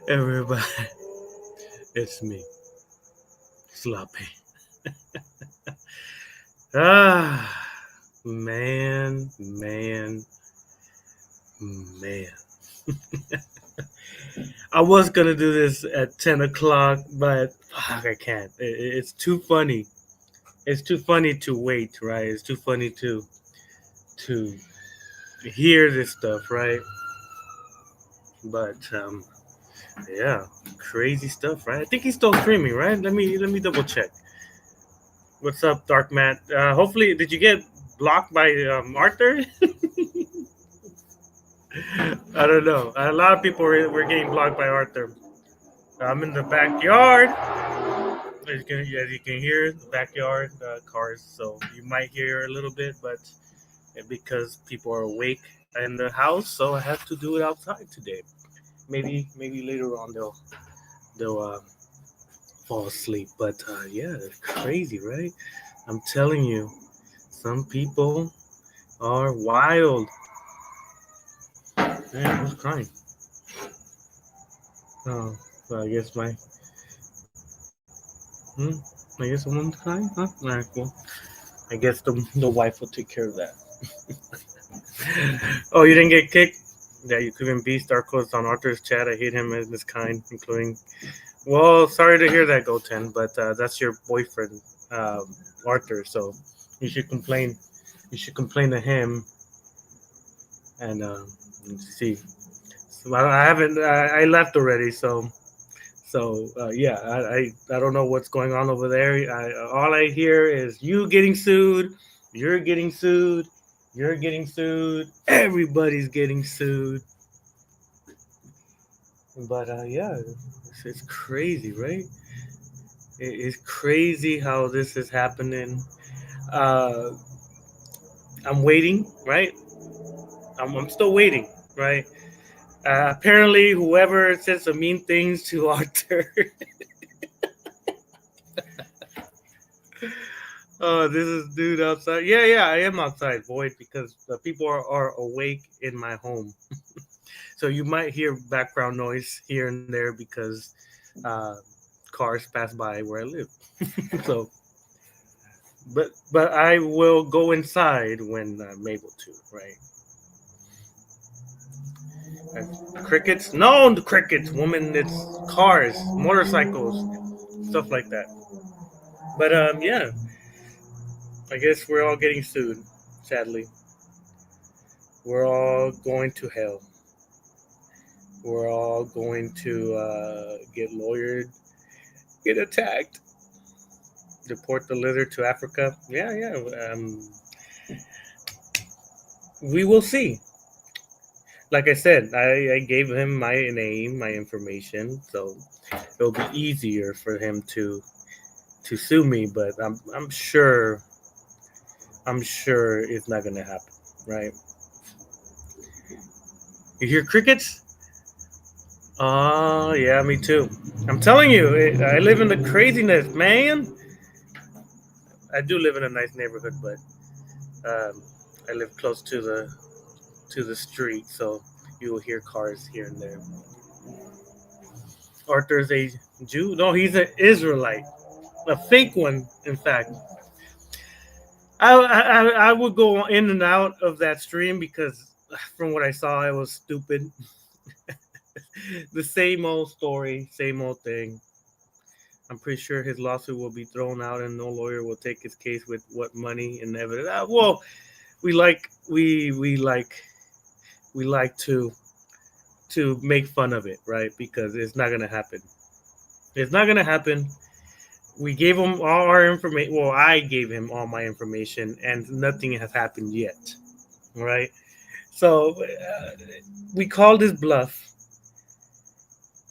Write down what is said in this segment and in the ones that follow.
Everybody, it's me, Sloppy. Ah, man. I was gonna do this at 10 o'clock, but fuck, I can't. It's too funny. It's too funny to wait, right? It's too funny to hear this stuff, right? But yeah, crazy stuff, right? I think he's still streaming, right? Let me double check. What's up, Dark Matt? Hopefully, did you get blocked by Arthur? I don't know. A lot of people were getting blocked by Arthur. I'm in the backyard. As you can hear, the backyard cars. So you might hear a little bit, but because people are awake in the house, so I have to do it outside today. Maybe later on they'll fall asleep. But yeah, it's crazy, right? I'm telling you, some people are wild. Man, who's crying? Oh, well, I guess my hmm, I guess someone's crying, huh? All right, cool. I guess the wife will take care of that. Oh, you didn't get kicked? Yeah, you couldn't be Star Codes on Arthur's chat. I hate him as this kind, including. Well, sorry to hear that, Goten, but that's your boyfriend, Arthur. So you should complain. You should complain to him and see. So I haven't. I left already, so yeah, I don't know what's going on over there. All I hear is you getting sued, you're getting sued, you're getting sued, everybody's getting sued. But yeah, it's crazy, right? It's crazy how this is happening. Uh, I'm waiting, right? I'm still waiting, right? Apparently, whoever said some mean things to Arthur. Oh, this is dude outside. Yeah, I am outside, Void, because the people are awake in my home. So you might hear background noise here and there because uh, cars pass by where I live. So, but I will go inside when I'm able to, right? Crickets? No, the crickets, woman. It's cars, motorcycles, stuff like that. But yeah, I guess we're all getting sued. Sadly, we're all going to hell. We're all going to get lawyered, get attacked, deport the lizard to Africa. Yeah. We will see. Like I said, I gave him my name, my information, so it'll be easier for him to sue me. But I'm sure it's not gonna happen, right? You hear crickets? Oh yeah, me too. I'm telling you, I live in the craziness, man. I do live in a nice neighborhood, but I live close to the street, so you will hear cars here and there. Arthur's a Jew? No, he's an Israelite, a fake one, in fact. I would go in and out of that stream because from what I saw, it was stupid. The same old story, same old thing. I'm pretty sure his lawsuit will be thrown out, and no lawyer will take his case with what money and evidence. Well, we like we like to make fun of it, right? Because it's not gonna happen. It's not gonna happen. We gave him all our information. Well, I gave him all my information, and nothing has happened yet, right? So we called his bluff,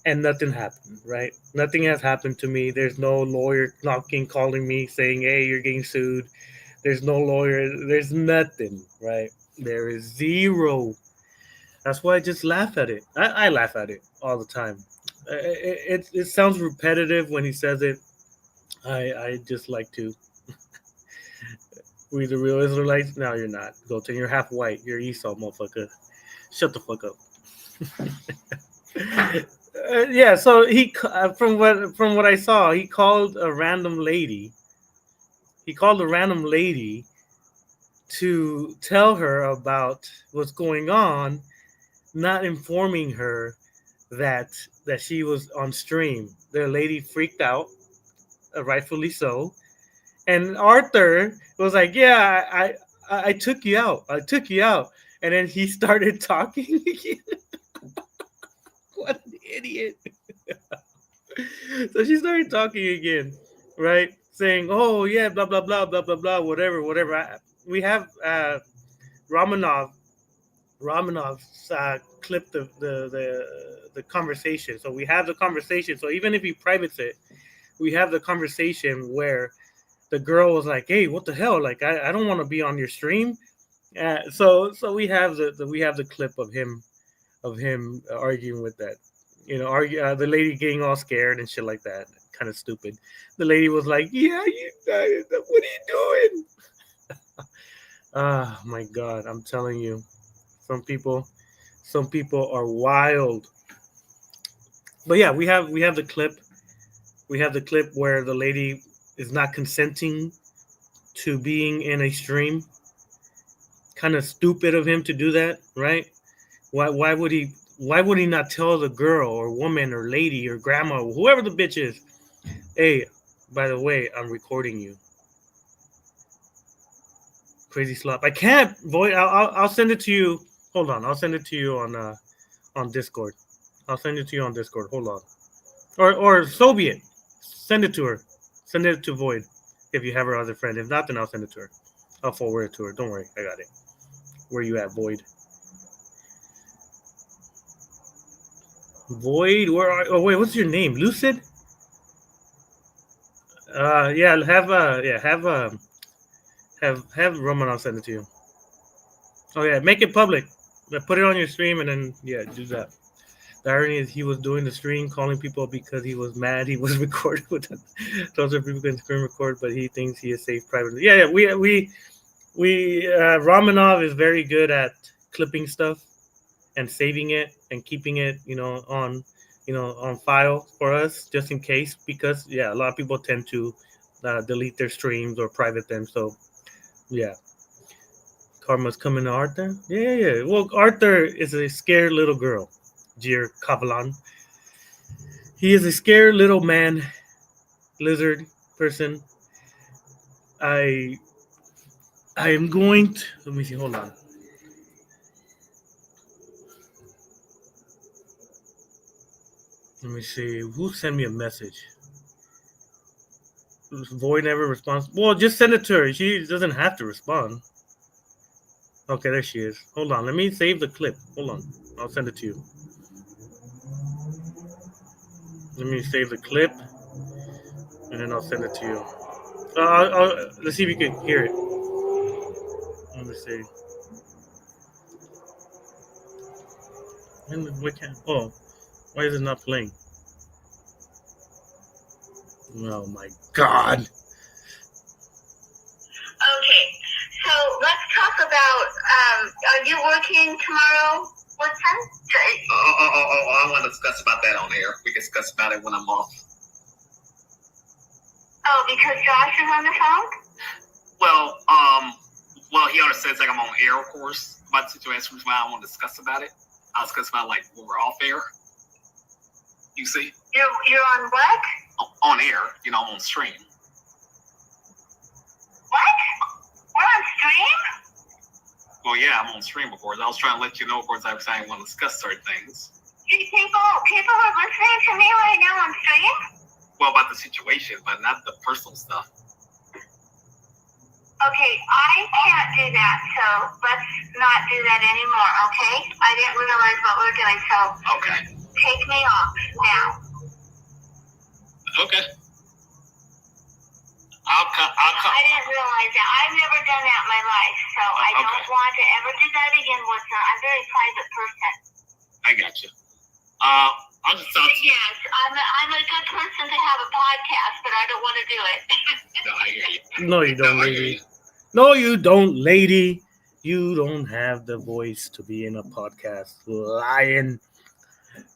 and nothing happened, right? Nothing has happened to me. There's no lawyer knocking, calling me, saying, "Hey, you're getting sued." There's no lawyer. There's nothing, right? There is zero. That's why I just laugh at it. I laugh at it all the time. It sounds repetitive when he says it. I just like to. We the real Israelites? No, you're not. Go to you're half white. You're Esau, motherfucker. Shut the fuck up. Yeah. So from what I saw, he called a random lady. He called a random lady to tell her about what's going on, not informing her that she was on stream. The lady freaked out, rightfully so. And Arthur was like, "Yeah, I took you out. I took you out." And then he started talking again. What an idiot! So she started talking again, right? Saying, "Oh yeah, blah blah blah blah blah blah, whatever, whatever." We have Romanov. Romanov clipped the conversation, so we have the conversation. So even if he privates it, we have the conversation where the girl was like, "Hey, what the hell? Like, I don't want to be on your stream." So we have the clip of him arguing with that. The lady getting all scared and shit like that. Kind of stupid. The lady was like, "Yeah, what are you doing?" Ah, my God, I'm telling you, some people, some people are wild. But yeah, we have the clip. We have the clip where the lady is not consenting to being in a stream. Kind of stupid of him to do that, right? Why would he not tell the girl or woman or lady or grandma or whoever the bitch is, "Hey, by the way, I'm recording you." Crazy slop. I can't voice. I'll send it to you. Hold on. I'll send it to you on Discord. I'll send it to you on Discord. Hold on. Or so be it. Send it to her. Send it to Void if you have her other friend. If not, then I'll send it to her. I'll forward it to her. Don't worry. I got it. Where you at, Void? Void, where are? Oh wait, what's your name? Lucid? Yeah, have Romanov send it to you. Oh yeah, make it public. Put it on your stream and then yeah, do that. The irony is he was doing the stream, calling people because he was mad. He was recorded with them. Those are people can screen record, but he thinks he is safe privately. Yeah, we Romanov is very good at clipping stuff and saving it and keeping it, on file for us just in case, because yeah, a lot of people tend to delete their streams or private them. So yeah, karma's coming to Arthur. Yeah. Well, Arthur is a scared little girl. Jir Kavalan. He is a scared little man, lizard person. I I am going to let me see. Hold on. Let me see. Who sent me a message? Void never responds. Well, just send it to her. She doesn't have to respond. Okay, there she is. Hold on. Let me save the clip. Hold on. I'll send it to you. Let me save the clip, and then I'll send it to you. Let's see if you can hear it. Let me see. Why is it not playing? Oh my God. Okay, so let's talk about, are you working tomorrow? What time? I don't want to discuss about that on air. We can discuss about it when I'm off. Oh, because Josh is on the phone? Well, he already says like I'm on air, of course, about the situation, which I don't want to discuss about it. I'll discuss about like when we're off air. You see? You're on what? On air, I'm on stream. What? We're on stream? Well, yeah, I'm on stream, of course. I was trying to let you know, of course, I was saying I want to discuss certain things. People are listening to me right now on stream? Well, about the situation, but not the personal stuff. Okay, I can't do that, so let's not do that anymore, okay? I didn't realize what we were doing, so Okay. Take me off now. Okay. I didn't realize that. I've never done that in my life, so I don't want to ever do that again with her. I'm a very private person. I got you. I'll just talk to you. Yes, I'm a good person to have a podcast, but I don't want to do it. No, I hear you. No, you don't, lady. No, you don't, lady. You don't have the voice to be in a podcast. Lying.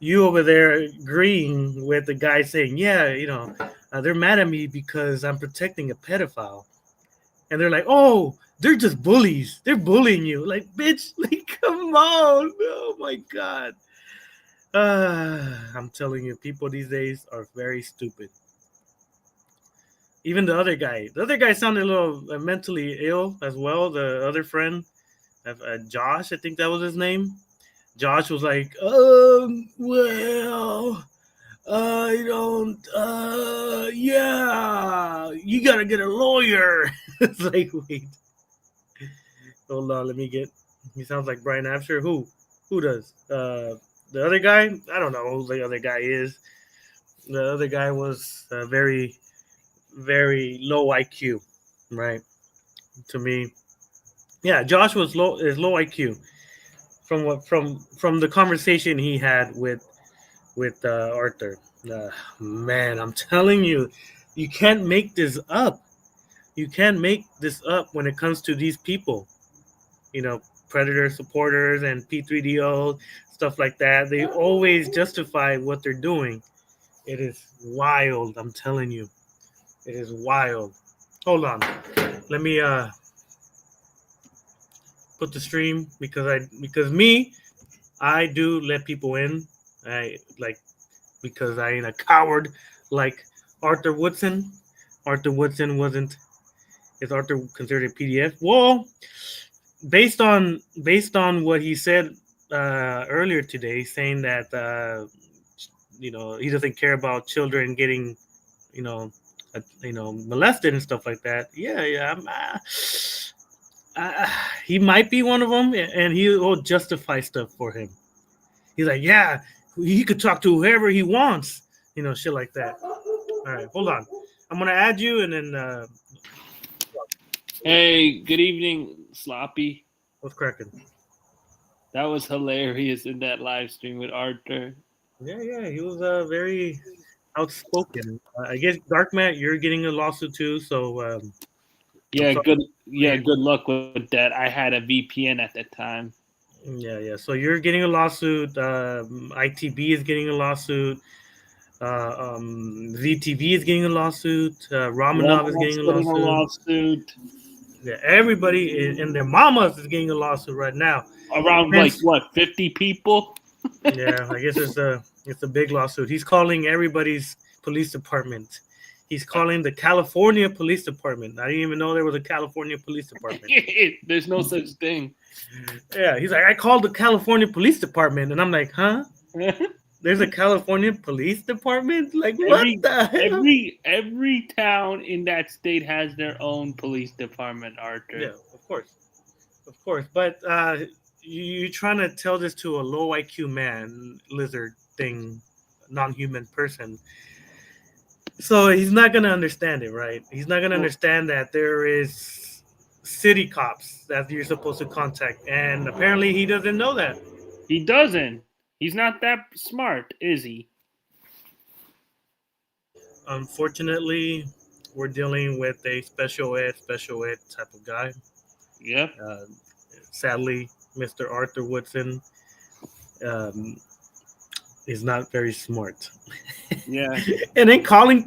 you over there agreeing with the guy saying, yeah, they're mad at me because I'm protecting a pedophile. And they're like, oh, they're just bullies. They're bullying you. Like, bitch, like, come on. Oh, my God. I'm telling you, people these days are very stupid. Even the other guy sounded a little mentally ill as well. The other friend, Josh, I think that was his name. Josh was like, well, I don't, yeah, you gotta get a lawyer. It's like, wait, hold on, let me get. He sounds like Brian Absher. Who does? The other guy? I don't know who the other guy is. The other guy was very, very low IQ, right? To me, yeah, Josh was low IQ from from the conversation he had with Arthur. Man, I'm telling you, you can't make this up. You can't make this up when it comes to these people. You know, Predator supporters and P3DO stuff like that. They always justify what they're doing. It is wild. I'm telling you, it is wild. Hold on, let me put the stream I do let people in. I like because I ain't a coward like Arthur Woodson. Arthur Woodson wasn't. Is Arthur considered a PDF? Well, based on what he said earlier today, saying that he doesn't care about children getting you know molested and stuff like that. Yeah. He might be one of them, and he will justify stuff for him. He's like, yeah, he could talk to whoever he wants, shit like that. All right, hold on. I'm gonna add you, and then Hey, good evening, Sloppy. what's cracking? That was hilarious in that live stream with Arthur. Yeah, he was very outspoken. I guess Dark Matt, you're getting a lawsuit too, so Yeah, good luck with that. I had a VPN at that time. yeah. So you're getting a lawsuit. ITB is getting a lawsuit. VTV is getting a lawsuit. Romanov is getting a lawsuit. Yeah, everybody and their mamas is getting a lawsuit right now. Around Hence, 50 people? Yeah, I guess it's a big lawsuit. He's calling everybody's police department. He's calling the California Police Department. I didn't even know there was a California Police Department. There's no such thing. Yeah, he's like, I called the California Police Department, and I'm like, huh? There's a California Police Department? Like, what the hell? Every town in that state has their own police department, Arthur. Yeah, of course. But you're trying to tell this to a low IQ man, lizard thing, non-human person. So he's not gonna understand it, right? He's not gonna understand that there is city cops that you're supposed to contact, and apparently he doesn't know that. He doesn't. He's not that smart, is he? Unfortunately, we're dealing with a special ed type of guy. Yep. Sadly, Mr. Arthur Woodson is not very smart. Yeah. And then calling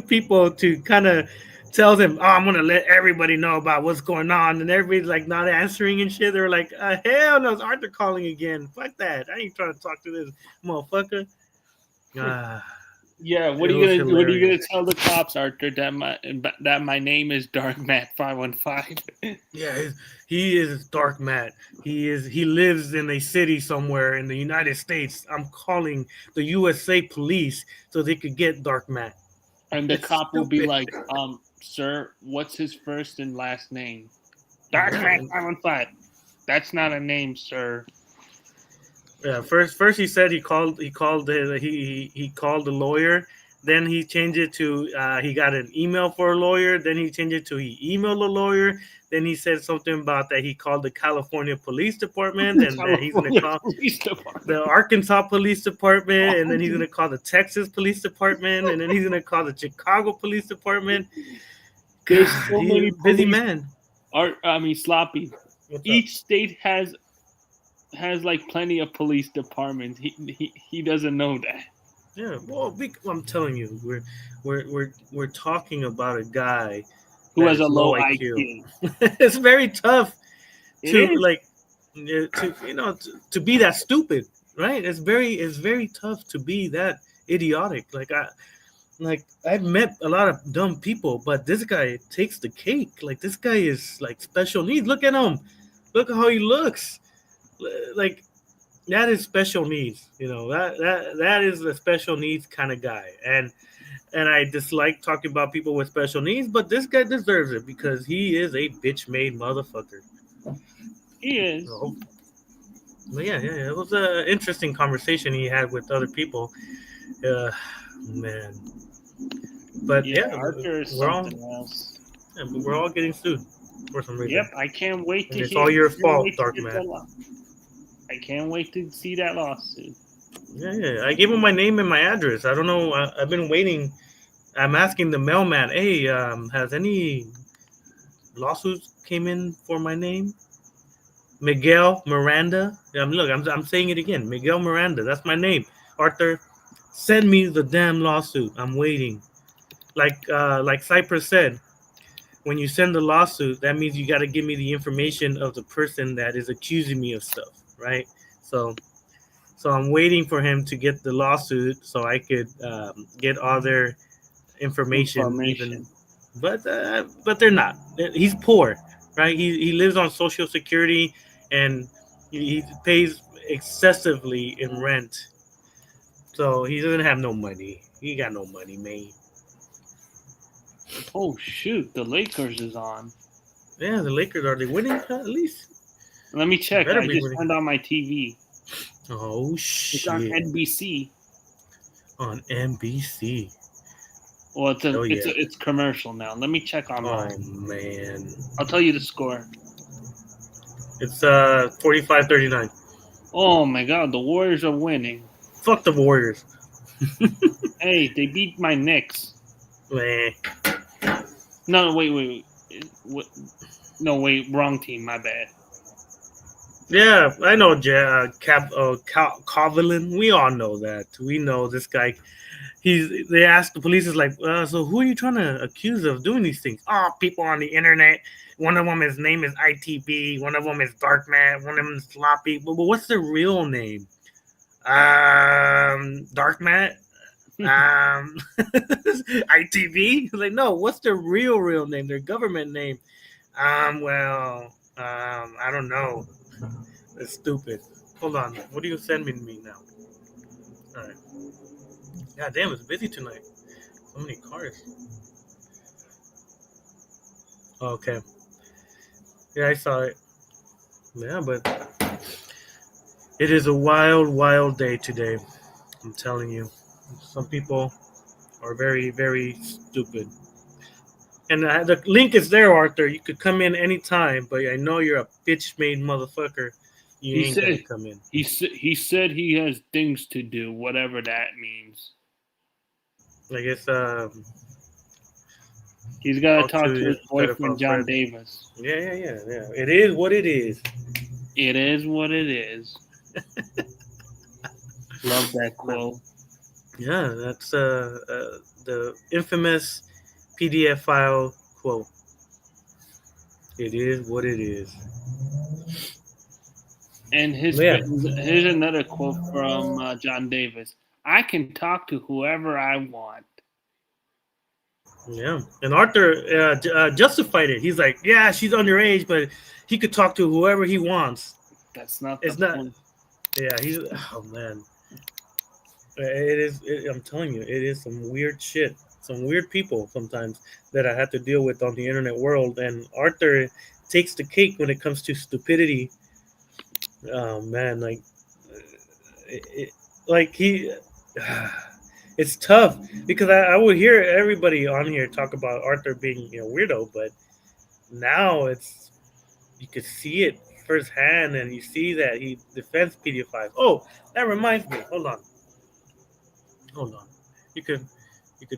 people to kind of tell them, oh, I'm going to let everybody know about what's going on. And everybody's like not answering and shit. They're like, hell no, it's Arthur calling again. Fuck that. I ain't trying to talk to this motherfucker. Yeah, what are you gonna tell the cops, Arthur, that my name is Dark Matt 515? Yeah, he is Dark Matt. He lives in a city somewhere in the United States. I'm calling the USA police so they could get Dark Matt. And the cop will be like, sir, what's his first and last name? Dark Matt 515. That's not a name, sir. Yeah, first he said he called the lawyer. Then he changed it to he got an email for a lawyer. Then he changed it to he emailed a lawyer. Then he said something about that he called the California Police Department, and that he's going to call the Arkansas Police Department, and then he's going to call the Texas Police Department, and then he's going to call the Chicago Police Department. There's so many busy man. Sloppy. Each state has has like plenty of police departments. He doesn't know that. Yeah, well, I'm telling you, we're talking about a guy Who that has a is low low IQ. IQ? It's very tough It to is. like to be that stupid, right? It's very tough to be that idiotic. I've met a lot of dumb people, but this guy takes the cake. Like this guy is like special needs. Look at him. Look at how he looks. Like that is special needs. That is a special needs kind of guy. And I dislike talking about people with special needs, but this guy deserves it because he is a bitch made motherfucker. He is. So, but yeah. It was an interesting conversation he had with other people. Man. But Yeah, yeah, Arthur is we're all something else. but we're all getting sued for some reason. Yep, I can't wait And to it's hear. all your I can't fault, wait to Dark get Man. that I can't wait to see that lawsuit. Yeah. I gave him my name and my address. I don't know. I've been waiting. I'm asking the mailman, hey, has any lawsuits came in for my name? Miguel Miranda. Look, I'm saying it again. Miguel Miranda. That's my name. Arthur, send me the damn lawsuit. I'm waiting. Like Cypress said, when you send the lawsuit, that means you got to give me the information of the person that is accusing me of stuff, right? So I'm waiting for him to get the lawsuit so I could get all their information. Even, but they're not. He's poor, right? He lives on Social Security and he pays excessively in rent, so he doesn't have no money. He got no money, man. Oh shoot, the Lakers is on. Yeah, the Lakers, are they winning at least? Let me check. Better I be just winning. turned on my TV. Oh It's on shit! NBC. On NBC. Well, it's Oh yeah. it's commercial now. Let me check online. Oh man. I'll tell you the score. It's 45-39. Oh my god, the Warriors are winning. Fuck the Warriors. Hey, they beat my Knicks. Man. No, wait. No, wait, wrong team. My bad. Yeah, I know Covelin. We all know that. We know this guy. They asked the police is like, so who are you trying to accuse of doing these things? Oh, people on the internet. One of them, his name is ITB. One of them is Darkman. One of them is Sloppy. But what's their real name? Darkman. ITV. Like, no, what's their real name? Their government name. I don't know. It's stupid. Hold on. What are you sending me now? All right. God damn, it's busy tonight. So many cars. Okay. Yeah, I saw it. Yeah, but it is a wild day today. I'm telling you. Some people are very, very stupid. And the link is there, Arthur. You could come in anytime, but I know you're a bitch-made motherfucker. You ain't gonna come in. He said he has things to do, whatever that means. I guess he's got to talk to his boyfriend, John Davis. Yeah. It is what it is. It is what it is. Love that quote. Yeah, that's the infamous PDF file quote. It is what it is. And here's another quote from John Davis. I can talk to whoever I want. Yeah, and Arthur justified it. He's like, yeah, she's underage, but he could talk to whoever he wants. That's not. It's not. Yeah, he's. Oh man, it is. I'm telling you, it is some weird shit. Some weird people sometimes that I have to deal with on the internet world. And Arthur takes the cake when it comes to stupidity. Oh man, it's tough because I would hear everybody on here talk about Arthur being weirdo, but now you could see it firsthand, and you see that he defends pedophiles. Oh, that reminds me. Hold on. You could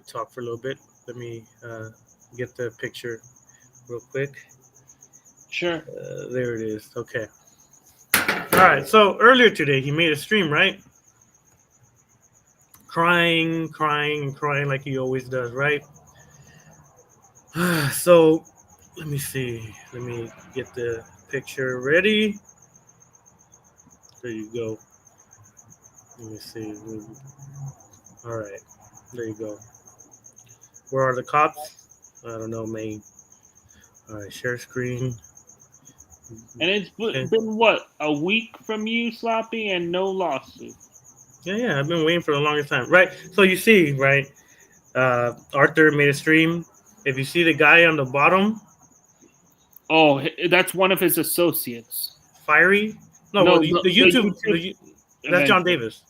talk for a little bit. Let me get the picture real quick. Sure. There it is. Okay. right. So earlier today, he made a stream, right? Crying, crying, and crying like he always does, right? So let me see. Let me get the picture ready. There you go. Let me see. All right. There you go. Where are the cops? I don't know, man. All right. Share screen. And it's Okay. been what, a week from you, Sloppy, and no lawsuit. Yeah. I've been waiting for the longest time. Right. So you see, right? Arthur made a stream. If you see the guy on the bottom, Oh, that's one of his associates. Fiery. No, No, well, the YouTube. That's John eventually. Davis.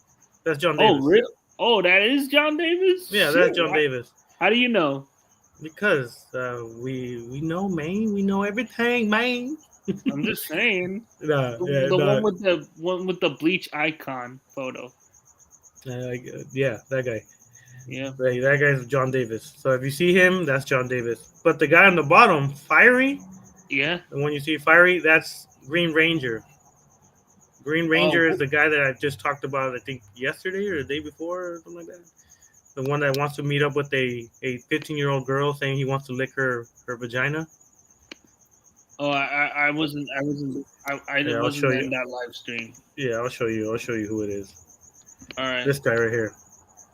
That's John Oh, Davis. really? Oh, that is John Davis? Yeah, Shit, that's John Davis. How do you know? Because we know, man. We know everything, man. I'm just saying. Nah, The one with the bleach icon photo. yeah, that guy. Yeah. Right, that guy's John Davis. So if you see him, that's John Davis. But the guy on the bottom, Fiery, Yeah. the one you see Fiery, that's Green Ranger. Green Ranger is the guy that I just talked about, I think, yesterday or the day before or something like that. The one that wants to meet up with a 15-year-old girl saying he wants to lick her vagina. Oh, I wasn't Yeah, I'll wasn't show in you. that live stream. Yeah, I'll show you who it is. All right. This guy right here.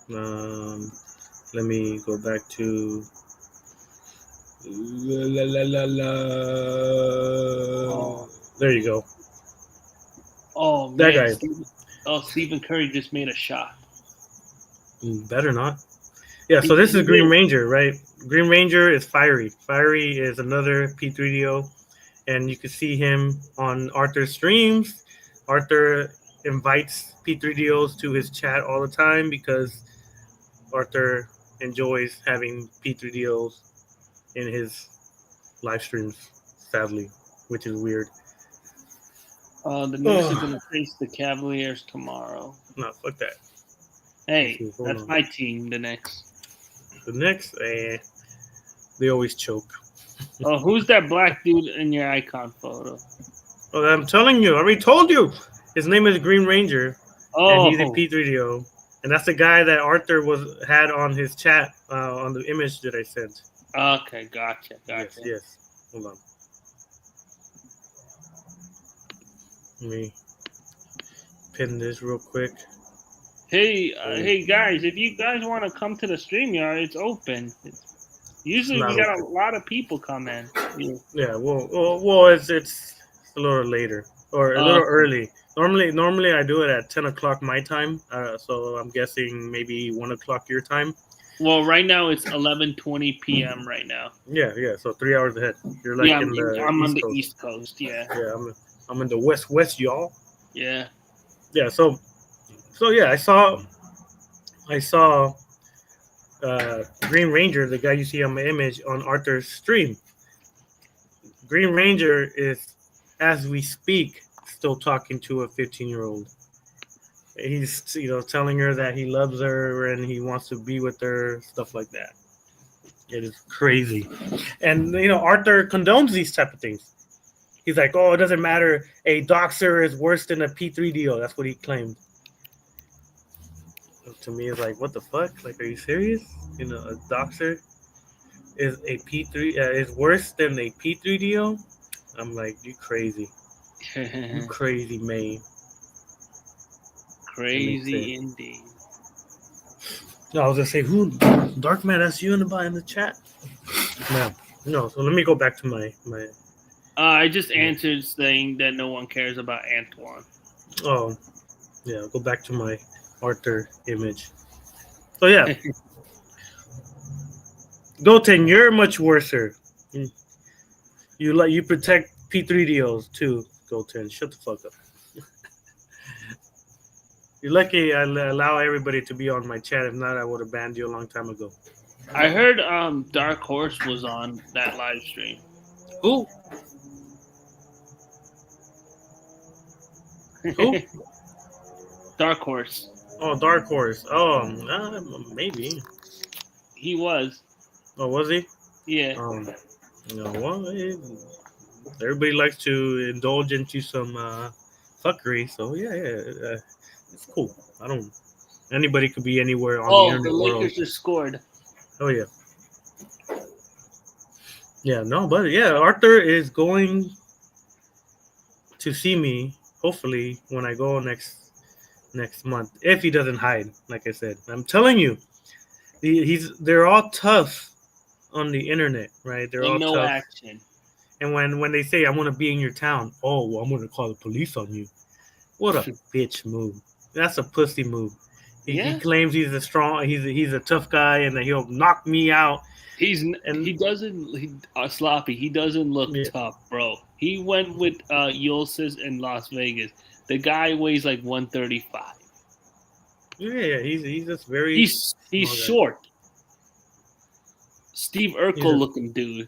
Let me go back to. There you go. Oh man. That guy. Stephen Curry just made a shot. Better not. Yeah, so this is Green Ranger, right? Green Ranger is Fiery. Fiery is another P3DO, and you can see him on Arthur's streams. Arthur invites P3DOs to his chat all the time because Arthur enjoys having P3DOs in his live streams, sadly, which is weird. The Knicks are going to face the Cavaliers tomorrow. No, fuck that. Hey, that's my team, the Knicks. The Knicks, they always choke. Oh, who's that black dude in your icon photo? Oh, I'm telling you, I already told you. His name is Green Ranger, and he's a P3DO. And that's the guy that Arthur had on his chat on the image that I sent. Okay, gotcha. Yes. Hold on. Let me pin this real quick. Hey guys, if you guys want to come to the StreamYard, it's open. Usually we got a lot of people come in. Yeah, well, it's a little later or a little early. Normally I do it at 10 o'clock my time, so I'm guessing maybe 1 o'clock your time. Well, right now it's 11:20 p.m. right now. Yeah, so 3 hours ahead. You're like I'm on the East Coast. Yeah, I'm in the West, y'all. Yeah. So yeah, I saw Green Ranger, the guy you see on my image on Arthur's stream. Green Ranger is, as we speak, still talking to a 15-year-old. He's telling her that he loves her and he wants to be with her, stuff like that. It is crazy. And Arthur condones these type of things. He's like, oh, it doesn't matter. A doxer is worse than a P3DO. That's what he claimed. To me, it's like, what the fuck? Like, are you serious? A doxer is a P3 is worse than a P3DO. I'm like, you crazy. You crazy, man. Crazy indeed. No, I was gonna say, who? Dark Man, that's you in the chat. No. So let me go back to my. I just answered saying that no one cares about Antoine. Oh, yeah. Go back to my Arthur image. So yeah, Goten, you're much worser. You protect P3DOs too, Goten. Shut the fuck up. You're lucky I allow everybody to be on my chat. If not, I would have banned you a long time ago. I heard Dark Horse was on that live stream. Who? Dark Horse. Oh, Dark Horse. Oh, maybe. He was. Oh, was he? Yeah. Well, everybody likes to indulge into some fuckery. So yeah, it's cool. I don't. Anybody could be anywhere on the Oh, the internet world. Lakers just scored. Oh yeah, yeah. No, but yeah, Arthur is going to see me. Hopefully, when I go next month, if he doesn't hide. Like I said, I'm telling you, they're all tough on the internet, right? They're all And no tough. action. And when they say I want to be in your town, oh, well, I'm going to call the police on you. What a bitch move. That's a pussy move. He claims he's a strong, he's a tough guy, and that he'll knock me out. Sloppy. He doesn't look Yeah. tough, bro. He went with Ulysses in Las Vegas. The guy weighs like 135. Yeah, he's just very. He's small guy. short. Steve Urkel looking dude.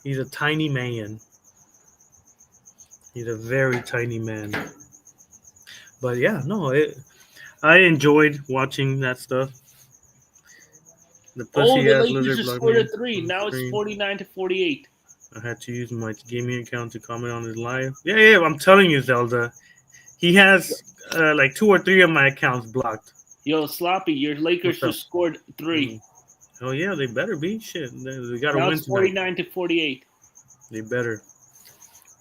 He's a tiny man. He's a very tiny man. But yeah, no, I enjoyed watching that stuff. The pussy the ass Lakers lizard just blocked scored me a 3. on Now it's screen. 49-48. I had to use my gaming account to comment on his live. Yeah, I'm telling you, Zelda. He has like 2 or 3 of my accounts blocked. Yo, Sloppy, your Lakers What's up? just scored 3. Oh yeah, they better be. Shit, they gotta Now win it's tonight. 49-48. They better.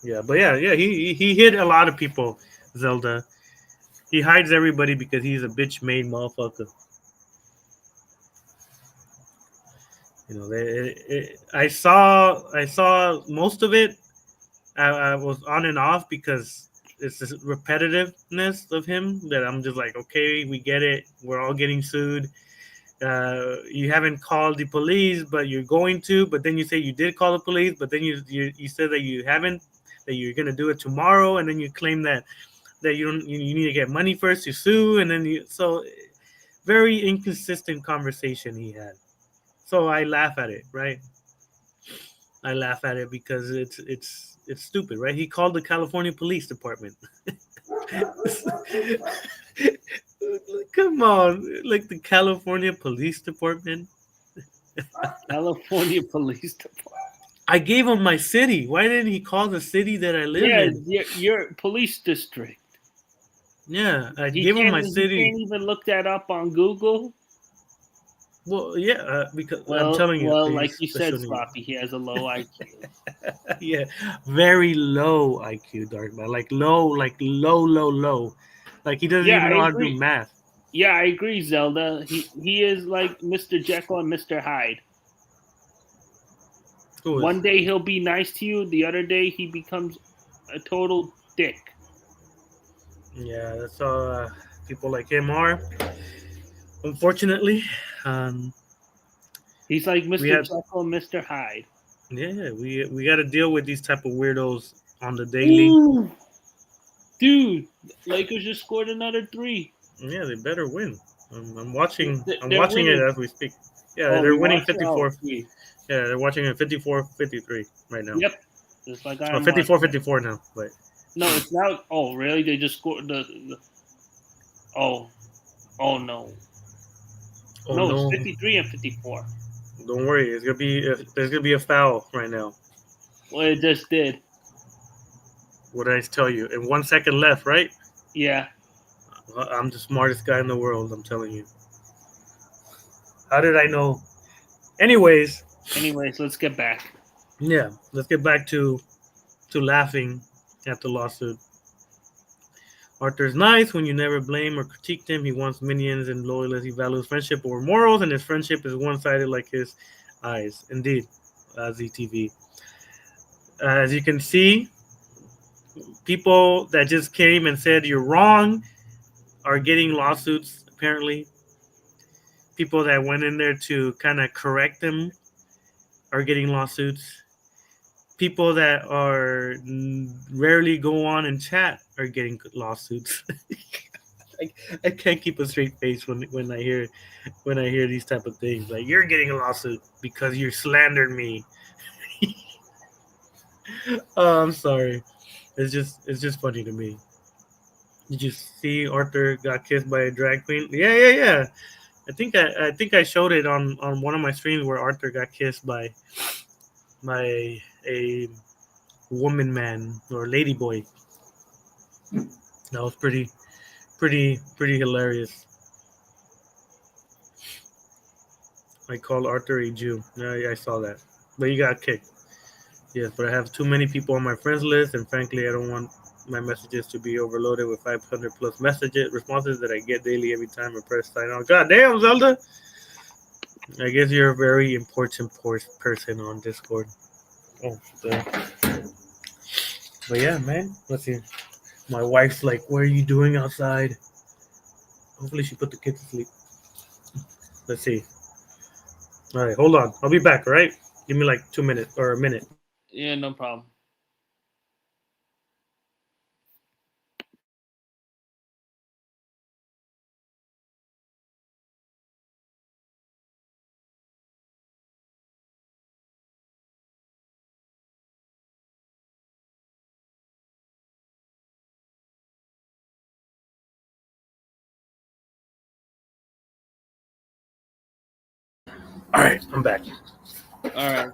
Yeah, but yeah. He hit a lot of people, Zelda. He hides everybody because he's a bitch-made motherfucker. You know, I saw most of it. I was on and off because it's this repetitiveness of him that I'm just like, okay, we get it. We're all getting sued. You haven't called the police, but you're going to. But then you say you did call the police, but then you said that you haven't, that you're gonna do it tomorrow, and then you claim that you need to get money first to sue, and then so very inconsistent conversation he had. So I laugh at it, right? I laugh at it because it's stupid, right? He called the California Police Department. Come on, like the California Police Department. California Police Department. I gave him my city. Why didn't he call the city that I live in? Yeah, your police district. Yeah, I gave him my city. You can't even look that up on Google. Well, yeah, because I'm telling you. Well, like you said, Sloppy, he has a low IQ. Yeah, very low IQ, Darkman. Like low. Like he doesn't even know how to do math. Yeah, I agree, Zelda. He is like Mr. Jekyll and Mr. Hyde. One day he'll be nice to you, the other day he becomes a total dick. Yeah, that's all people like him are. Unfortunately, he's like Mr. Jekyll and Mr. Hyde. Yeah, we got to deal with these type of weirdos on the daily. Ooh. Dude, Lakers just scored another 3. Yeah, they better win. I'm watching. I'm watching it as we speak. Yeah, they're winning 54. Yeah, they're watching it 54-53 right now. Yep. Just like 54-54 now, but no, it's now. Oh, really? They just scored the Oh no. Oh, no, it's 53-54. Don't worry, there's gonna be a foul right now. Well, it just did. What did I tell you? And 1 second left, right? Yeah. I'm the smartest guy in the world. I'm telling you. How did I know? Anyways, let's get back. Yeah, let's get back to laughing at the lawsuit. Arthur's nice when you never blame or critique him. He wants minions and loyalists. He values friendship over morals, and his friendship is one-sided like his eyes. Indeed, ZTV. As you can see, people that just came and said you're wrong are getting lawsuits, apparently. People that went in there to kind of correct them are getting lawsuits. People that are rarely go on and chat are getting lawsuits. I can't keep a straight face when I hear these type of things. Like, you're getting a lawsuit because you slandered me. Oh, I'm sorry. It's just funny to me. Did you see Arthur got kissed by a drag queen? Yeah. I think I showed it on one of my streams where Arthur got kissed by a woman man or lady boy. That was pretty hilarious. I called Arthur a Jew. Yeah, I saw that. But you got kicked. Yes, but I have too many people on my friends list, and frankly, I don't want my messages to be overloaded with 500 plus messages responses that I get daily every time I press sign on. God damn, Zelda! I guess you're a very important person on Discord. Oh, but yeah, man. Let's see. My wife's like, "What are you doing outside?" Hopefully, she put the kid to sleep. Let's see. All right, hold on. I'll be back. All right, give me like 2 minutes or a minute. Yeah, no problem. All right, I'm back. All right.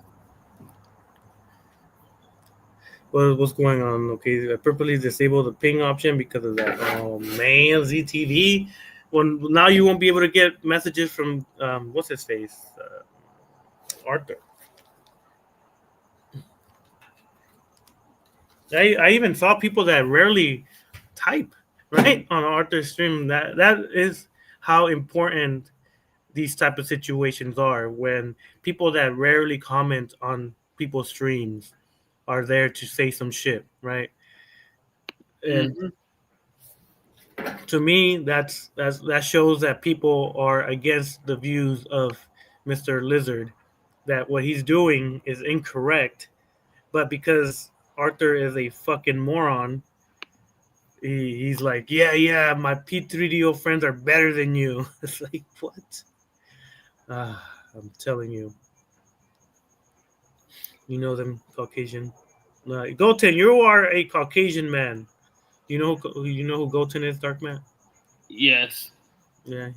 What's going on? Okay, I purposely disabled the ping option because of that. Oh man, ZTV. Well, now you won't be able to get messages from what's his face, Arthur. I even saw people that rarely type right on Arthur's stream. That is how important these type of situations are when people that rarely comment on people's streams are there to say some shit, right? And Mhm. to me, that shows that people are against the views of Mr. Lizard. That what he's doing is incorrect, but because Arthur is a fucking moron, he's like, yeah, my P3DO friends are better than you. It's like what? I'm telling you, you know them Caucasian. Goten, you are a Caucasian man. You know who Goten is, Dark Man? Yes, Yeah.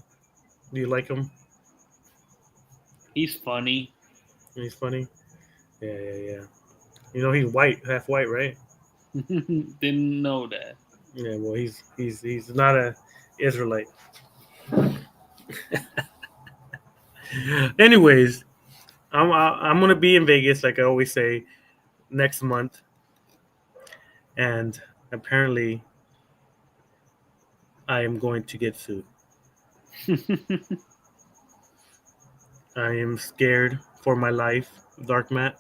Do you like him? he's funny. He's funny. Yeah. You know he's white, half white, right? Didn't know that. Yeah. Well, he's not a Israelite. Anyways, I'm gonna be in Vegas, like I always say, next month, and apparently I am going to get sued. I am scared for my life, Dark Matt.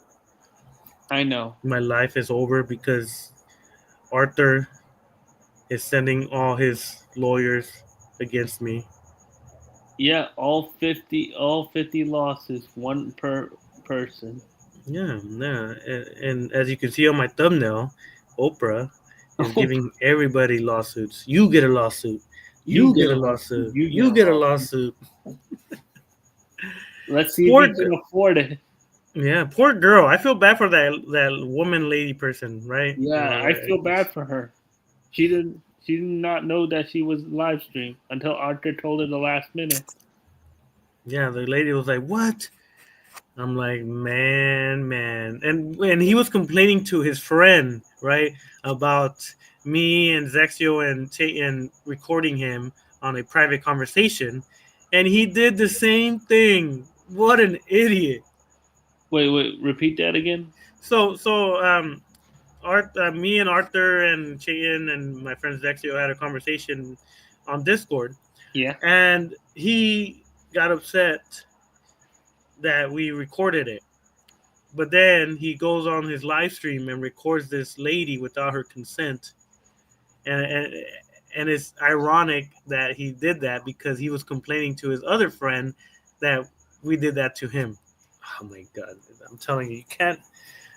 I know. My life is over because Arthur is sending all his lawyers against me. Yeah, all 50 losses, one per person. Yeah. And as you can see on my thumbnail, Oprah is giving everybody lawsuits. You get a lawsuit. You You get get a a lawsuit. lawsuit. You get You a get a lawsuit. lawsuit. Let's see if Poor, you can afford it. yeah, poor girl. I feel bad for that woman, lady person, right? Yeah, I feel bad for her. She didn't. She did not know that she was live stream until Arthur told her the last minute. Yeah, the lady was like, "What?" I'm like, man, and he was complaining to his friend, right, about me and Zexio and recording him on a private conversation, and he did the same thing. What an idiot! Wait, repeat that again. So me and Arthur and Cheyenne and my friend Zexio had a conversation on Discord, Yeah. and he got upset that we recorded it. But then he goes on his live stream and records this lady without her consent, and and, and it's ironic that he did that because he was complaining to his other friend that we did that to him. Oh my god! I'm telling you, you can't.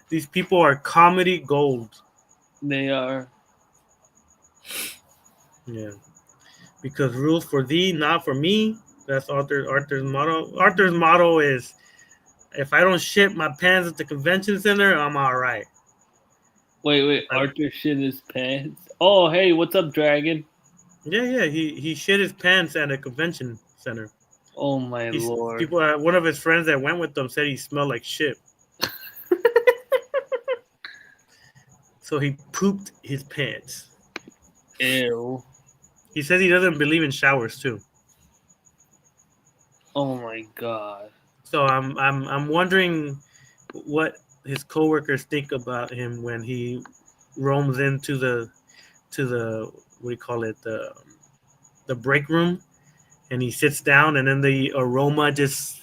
These people are comedy gold. They are. Yeah, because rules for thee, not for me. That's Arthur's motto. Arthur's motto is, if I don't shit my pants at the convention center, I'm all right. Wait. Arthur shit his pants. Oh, hey, what's up, Dragon? Yeah. He shit his pants at a convention center. Oh my lord. One of his friends that went with them said he smelled like shit. So he pooped his pants. Ew. He says he doesn't believe in showers too. Oh my god. So I'm wondering what his coworkers think about him when he roams into the what do you call it, the break room, and he sits down, and then the aroma just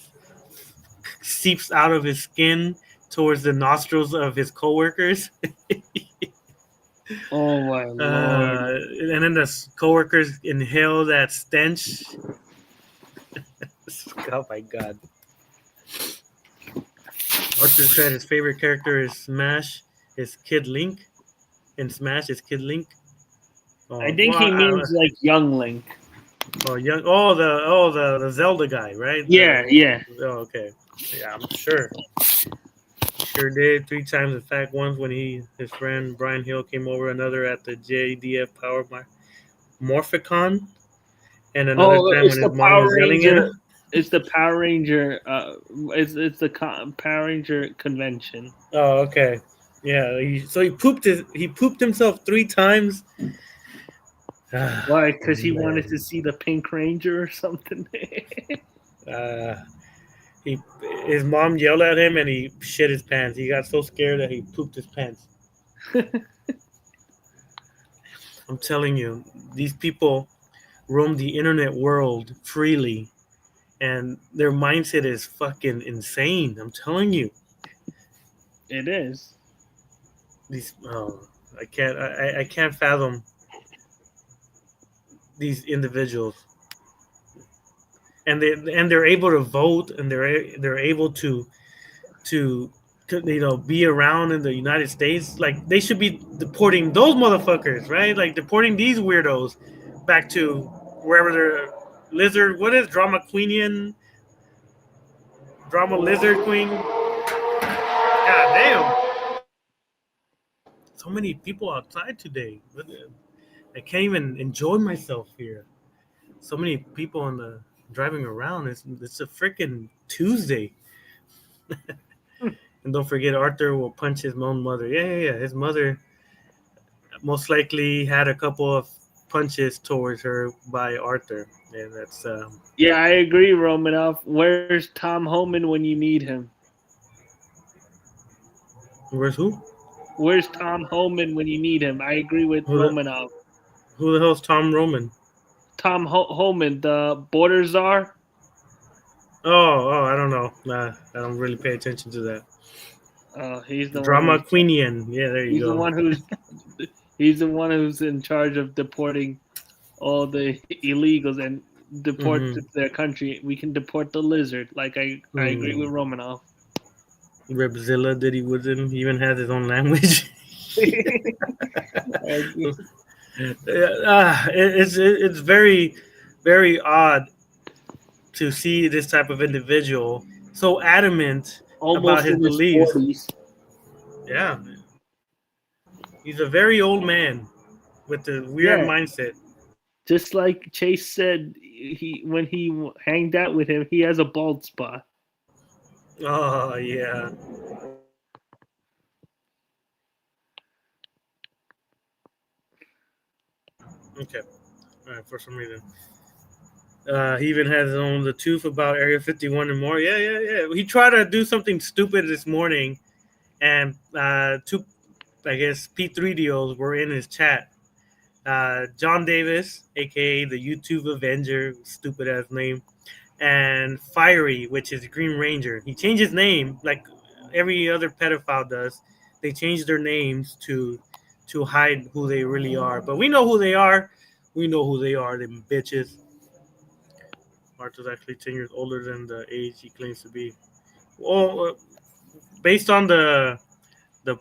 seeps out of his skin towards the nostrils of his coworkers. Oh my lord. And then the coworkers inhale that stench. Oh my god. Arthur said his favorite character is Smash, is Kid Link. In Smash is Kid Link. Oh, I think he means like young Link. The Zelda guy, right? Yeah, yeah. Oh, okay. Yeah, I'm sure. Sure did 3 times. In fact, once when his friend Brian Hill came over, another at the JDF Power Morphicon, and another time when his mom was yelling at him. It's the Power Ranger. It's the Power Ranger convention. Oh, okay. Yeah. He pooped himself 3 times. Why? Because he wanted to see the Pink Ranger or something. His mom yelled at him and he shit his pants. He got so scared that he pooped his pants. I'm telling you, these people roam the internet world freely, and their mindset is fucking insane. I'm telling you. It is. I can't fathom these individuals. And they're able to vote, and they're able to be around in the United States. Like, they should be deporting those motherfuckers, right? Like, deporting these weirdos back to wherever they're lizard. What is drama lizard queen? God damn! So many people outside today. I can't even enjoy myself here. So many people driving around. It's a freaking Tuesday. And don't forget, Arthur will punch his own mother. Yeah. His mother most likely had a couple of punches towards her by Arthur. And that's yeah, I agree, Romanoff. Where's Tom Homan when you need him? Where's who? Where's Tom Homan when you need him? I agree with Romanoff. Who the hell's Tom Roman? Tom Homan, the border czar. Oh, I don't know. Nah, I don't really pay attention to that. He's the drama queenian. Yeah, there you go. He's the one who's in charge of deporting all the illegals and deport to their country. We can deport the lizard. Like I agree with Romanoff. Repzilla that he even has his own language. It's very, very odd to see this type of individual so adamant about his beliefs. 40s. Yeah, he's a very old man with a weird mindset. Just like Chase said, when he hanged out with him, he has a bald spot. Oh yeah. Okay. All right. For some reason, he even has his own the tooth about Area 51 and more. Yeah. He tried to do something stupid this morning, and two, I guess, P3DOs were in his chat. John Davis, aka the YouTube Avenger, stupid ass name, and Fiery, which is Green Ranger. He changed his name like every other pedophile does. They changed their names to hide who they really are. But we know who they are. We know who they are, them bitches. Arthur's actually 10 years older than the age he claims to be. Well, based on the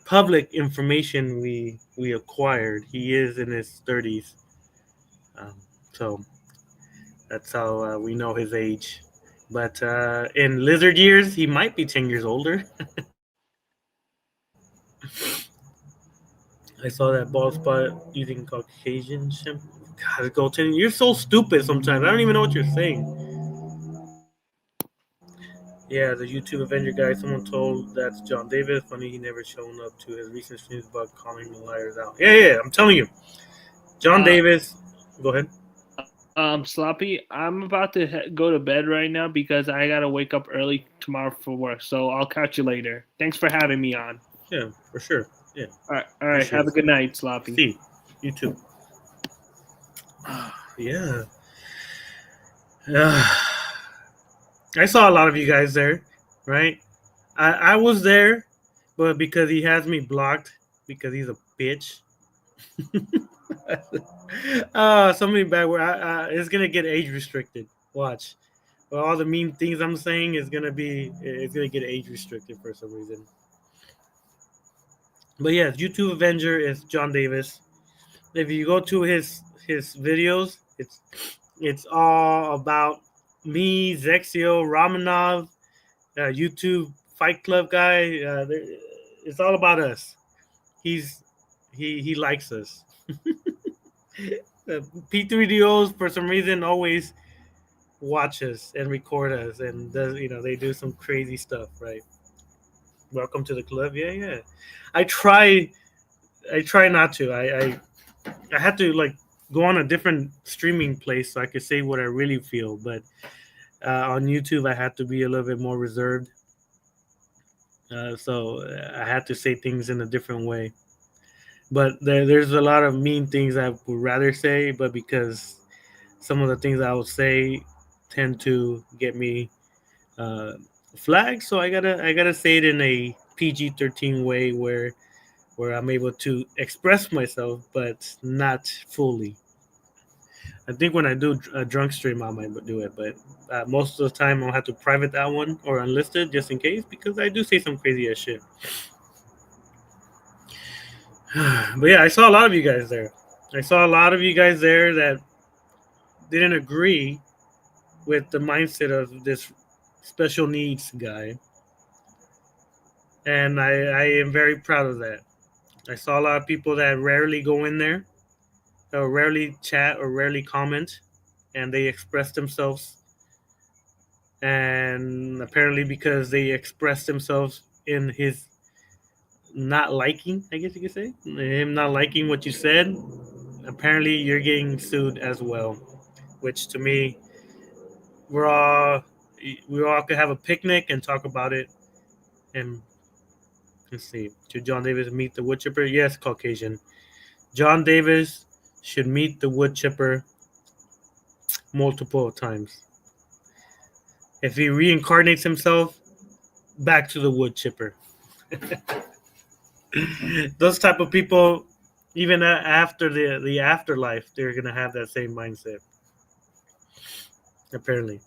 public information we acquired, he is in his 30s. So that's how we know his age. But in lizard years, he might be 10 years older. I saw that bald spot using Caucasian shampoo. God, Goldton, you're so stupid sometimes. I don't even know what you're saying. Yeah, the YouTube Avenger guy, someone told that's John Davis. Funny he never shown up to his recent streams about calling the liars out. Yeah, I'm telling you. John Davis. Go ahead. Sloppy, I'm about to go to bed right now because I gotta wake up early tomorrow for work. So I'll catch you later. Thanks for having me on. Yeah, for sure. Yeah. All right. Appreciate Have a it. good night, Sloppy. See you too. Yeah. I saw a lot of you guys there, right? I was there, but because he has me blocked because he's a bitch. Somebody back where it's gonna get age restricted. Watch. Well, all the mean things I'm saying it's gonna get age restricted for some reason. But yeah, YouTube Avenger is John Davis. If you go to his videos, it's all about me, Zexio, Romanov, YouTube Fight Club guy. It's all about us. He likes us. P3DOs for some reason always watch us and record us and does they do some crazy stuff, right? Welcome to the club. Yeah. I try not to. I had to like go on a different streaming place so I could say what I really feel, but on YouTube I had to be a little bit more reserved. So I had to say things in a different way. But there's a lot of mean things I would rather say, but because some of the things I would say tend to get me flagged, so I gotta say it in a PG-13 way where I'm able to express myself, but not fully. I think when I do a drunk stream, I might do it, but most of the time I'll have to private that one or unlisted just in case because I do say some crazy ass shit. But yeah, I saw a lot of you guys there. I saw a lot of you guys there that didn't agree with the mindset of this special needs guy. And I am very proud of that. I saw a lot of people that rarely go in there, or rarely chat, or rarely comment, and they express themselves. And apparently, because they expressed themselves in his not liking, I guess you could say, him not liking what you said, apparently you're getting sued as well. Which to me, we all could have a picnic and talk about it. And let's see, should John Davis meet the wood chipper? Yes, Caucasian. John Davis should meet the wood chipper multiple times. If he reincarnates himself, back to the wood chipper. Those type of people, even after the afterlife, they're gonna have that same mindset. Apparently.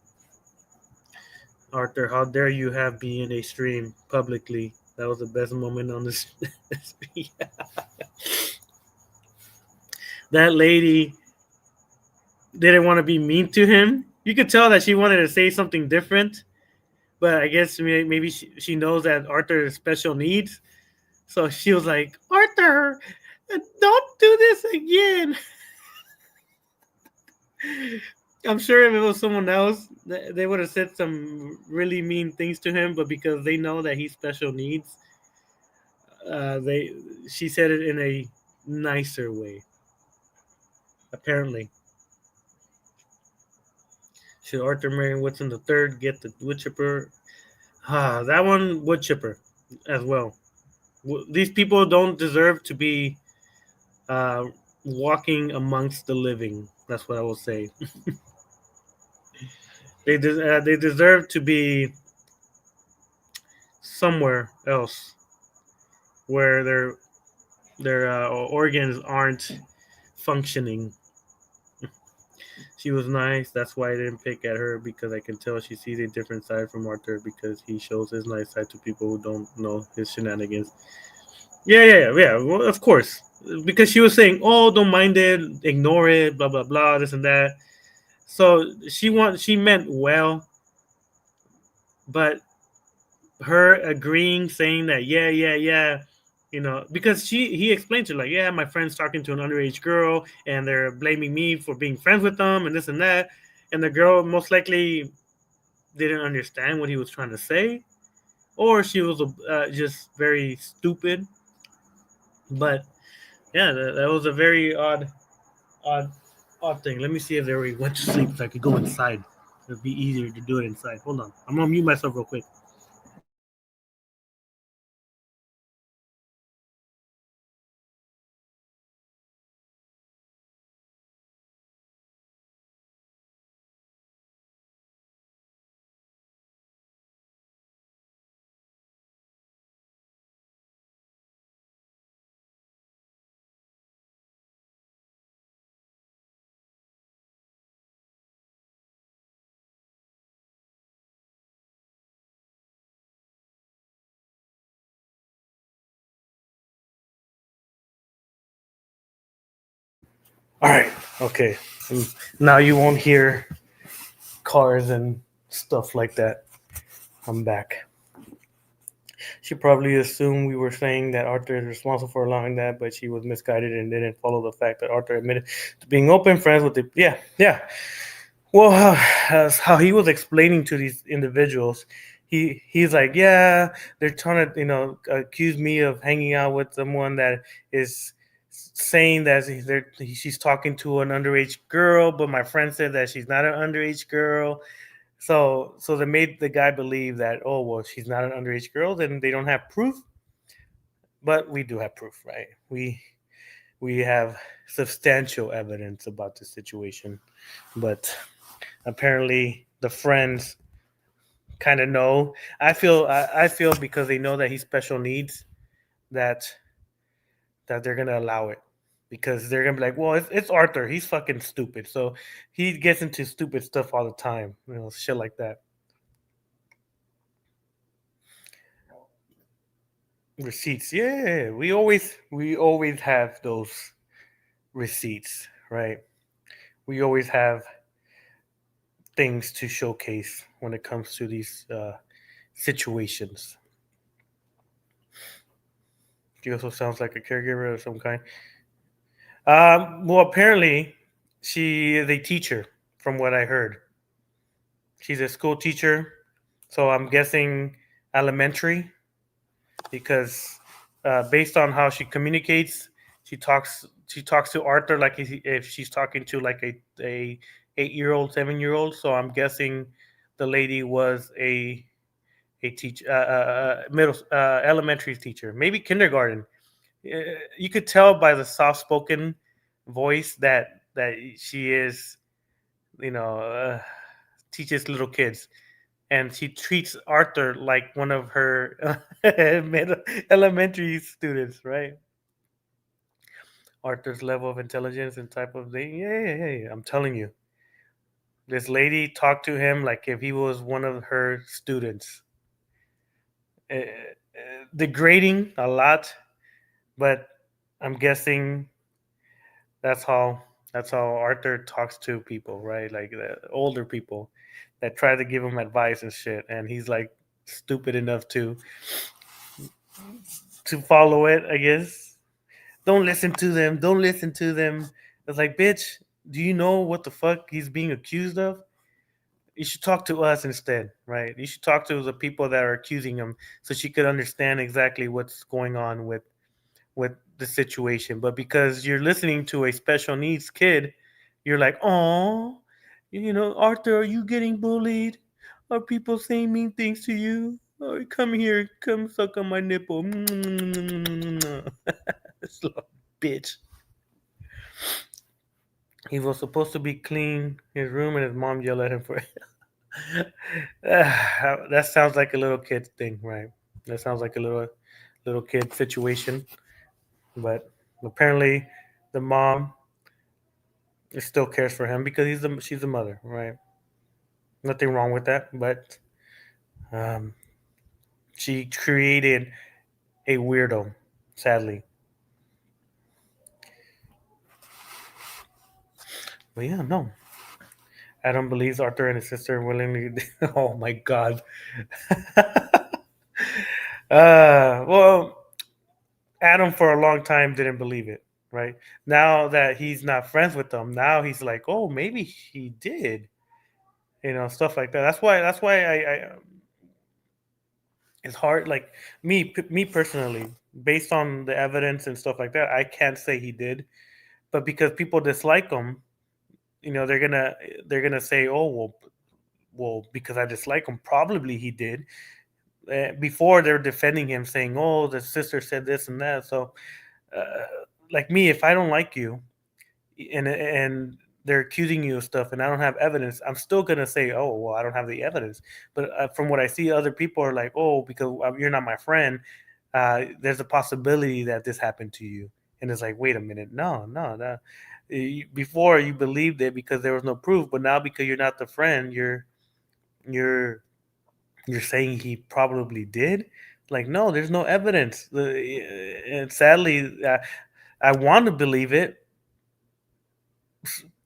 Arthur, how dare you have me in a stream publicly? That was the best moment on this. That lady didn't want to be mean to him. You could tell that she wanted to say something different, but I guess maybe she knows that Arthur has special needs. So she was like, Arthur, don't do this again. I'm sure if it was someone else, they would have said some really mean things to him, but because they know that he's special needs, she said it in a nicer way. Apparently. Should Arthur Marion Woodson III get the wood chipper? That one wood chipper as well. These people don't deserve to be walking amongst the living. That's what I will say. They deserve to be somewhere else where their organs aren't functioning. She was nice. That's why I didn't pick at her, because I can tell she sees a different side from Arthur because he shows his nice side to people who don't know his shenanigans. Yeah. Well, of course, because she was saying, "Oh, don't mind it, ignore it, blah blah blah, this and that." So she meant well, but her agreeing, saying that, yeah, because he explained to her, like, yeah, my friend's talking to an underage girl, and they're blaming me for being friends with them, and this and that, and the girl most likely didn't understand what he was trying to say, or she was just very stupid. But yeah, that was a very odd odd thing. Let me see if they already went to sleep so I could go inside. It'd be easier to do it inside. Hold on. I'm gonna mute myself real quick. All right. Okay. Now you won't hear cars and stuff like that. I'm back. She probably assumed we were saying that Arthur is responsible for allowing that, but she was misguided and didn't follow the fact that Arthur admitted to being open friends with the. Yeah. Well, how he was explaining to these individuals, he's like, yeah, they're trying to accuse me of hanging out with someone that is saying that she's talking to an underage girl, but my friend said that she's not an underage girl. So they made the guy believe that, oh well, she's not an underage girl, then they don't have proof. But we do have proof, right? We have substantial evidence about the situation, but apparently the friends kind of know. I feel because they know that he's special needs that they're gonna allow it because they're gonna be like, well, it's Arthur. He's fucking stupid, so he gets into stupid stuff all the time, shit like that. Receipts, yeah, we always have those receipts, right? We always have things to showcase when it comes to these situations. He also sounds like a caregiver of some kind. Well, apparently, she is a teacher, from what I heard. She's a school teacher, so I'm guessing elementary, because based on how she communicates, she talks to Arthur like if she's talking to like a 8-year-old, 7-year-old. So I'm guessing the lady was a teach middle elementary teacher, maybe kindergarten. You could tell by the soft spoken voice that she is, you know, teaches little kids, and she treats Arthur like one of her elementary students, right? Arthur's level of intelligence and type of thing. Yeah. I'm telling you, this lady talked to him like if he was one of her students. Degrading a lot, but I'm guessing that's how Arthur talks to people, right? Like the older people that try to give him advice and shit, and he's like stupid enough to follow it. I guess don't listen to them. Don't listen to them. It's like, bitch, do you know what the fuck he's being accused of? You should talk to us instead, right? You should talk to the people that are accusing him, so she could understand exactly what's going on with the situation. But because you're listening to a special needs kid, you're like, oh, Arthur, are you getting bullied? Are people saying mean things to you? Oh, come here, come suck on my nipple. This little bitch. He was supposed to be clean his room, and his mom yelled at him for it. That sounds like a little kid thing, right? That sounds like a little kid situation. But apparently, the mom still cares for him because she's the mother, right? Nothing wrong with that, but um, she created a weirdo, sadly. But yeah, no. Adam believes Arthur and his sister willingly. Oh my god. Well, Adam for a long time didn't believe it, right? Now that he's not friends with them, now he's like, oh, maybe he did, stuff like that. That's why it's hard. Like me personally, based on the evidence and stuff like that, I can't say he did, but because people dislike him, they're gonna say, oh well, because I dislike him, probably he did. Before they're defending him, saying, oh, the sister said this and that. So, uh, like me, if I don't like you, and they're accusing you of stuff and I don't have evidence, I'm still gonna say, oh well, I don't have the evidence. But from what I see, other people are like, oh, because you're not my friend, there's a possibility that this happened to you. And it's like, wait a minute, no. Before you believed it because there was no proof, but now because you're not the friend, you're you're saying he probably did. Like, no, there's no evidence. And sadly, I want to believe it,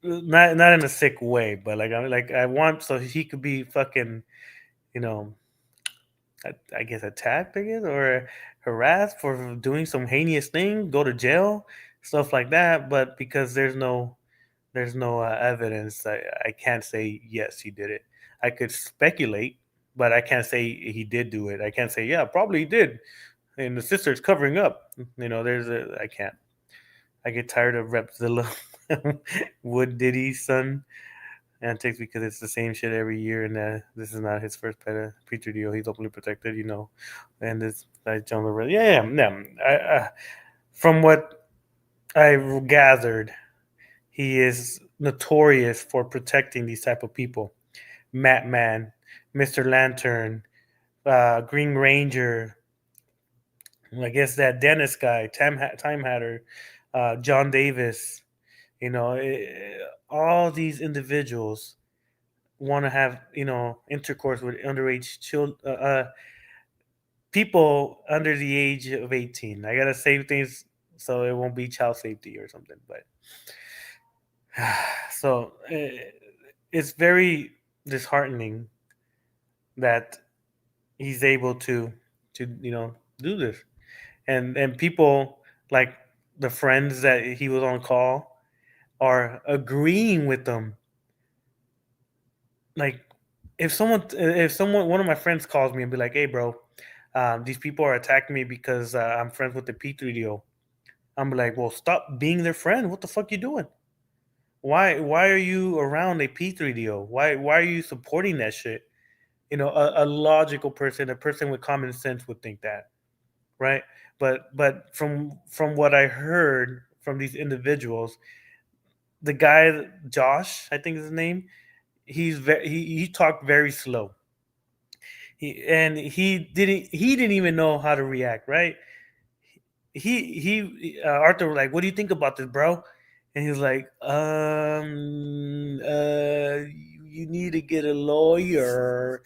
not in a sick way, but I want so he could be fucking, you know, I guess attacked, I guess, or harassed for doing some heinous thing, go to jail, stuff like that. But because there's no evidence, I can't say yes he did it. I could speculate, but I can't say he did do it. I can't say yeah, probably he did, and the sister's covering up. I can't. I get tired of Repzilla, Wood Diddy's son antics because it's the same shit every year, and this is not his first Petri deal. He's openly protected. And this I jump over. Yeah. From what I gathered, he is notorious for protecting these type of people. Man, Mr. Lantern, Green Ranger. I guess that Dennis guy, Time Hatter, John Davis. All these individuals want to have intercourse with underage children, people under the age of 18. I gotta say things so it won't be child safety or something, but so it's very disheartening that he's able to do this, and people like the friends that he was on call are agreeing with them. Like, if someone one of my friends calls me and be like, hey bro, these people are attacking me because I'm friends with the P3DO. I'm like, well, stop being their friend. What the fuck you doing? Why are you around a P3DO? Why are you supporting that shit? A logical person, a person with common sense would think that, right? But from what I heard from these individuals, the guy Josh, I think is his name, he talked very slow. He didn't even know how to react, right? Arthur was like, what do you think about this, bro? And he was like, you need to get a lawyer.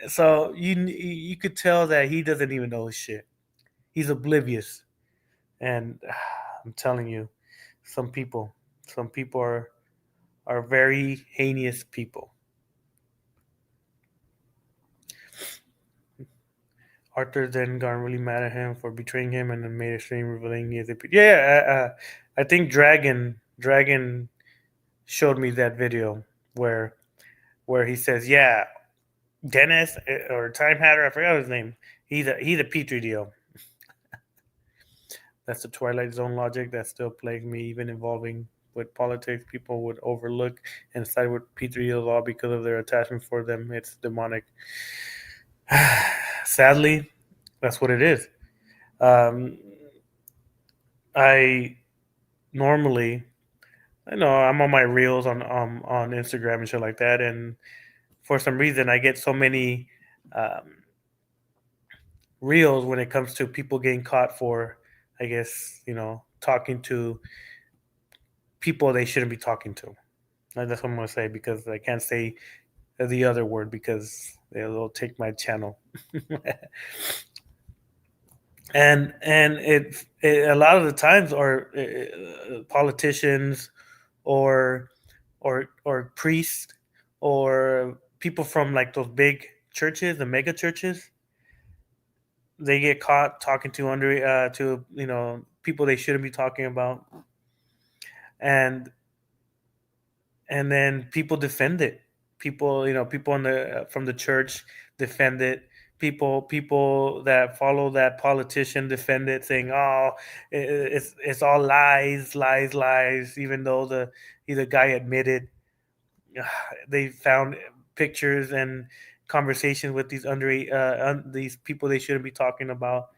So you could tell that he doesn't even know his shit. He's oblivious. And I'm telling you, some people are very heinous people. Arthur then got really mad at him for betraying him and then made a stream revealing he is a I think Dragon showed me that video where he says, yeah, Dennis or Time Hatter, I forgot his name. He's a Petri deal. That's the Twilight Zone logic that still plagues me, even involving with politics. People would overlook and side with Petri deals all because of their attachment for them. It's demonic. Sadly, that's what it is. I normally, I know I'm on my reels on Instagram and shit like that, and for some reason I get so many reels when it comes to people getting caught for, I guess, talking to people they shouldn't be talking to. And that's what I'm gonna say because I can't say the other word because they'll take my channel. and it a lot of the times are politicians or or priests or people from like those big churches, the mega churches. They get caught talking to to people they shouldn't be talking about, and then people defend it. People in the from the church defend it. People that follow that politician defend it, saying, "Oh, it's all lies, lies, lies." Even though the guy admitted they found pictures and conversations with these these people they shouldn't be talking about.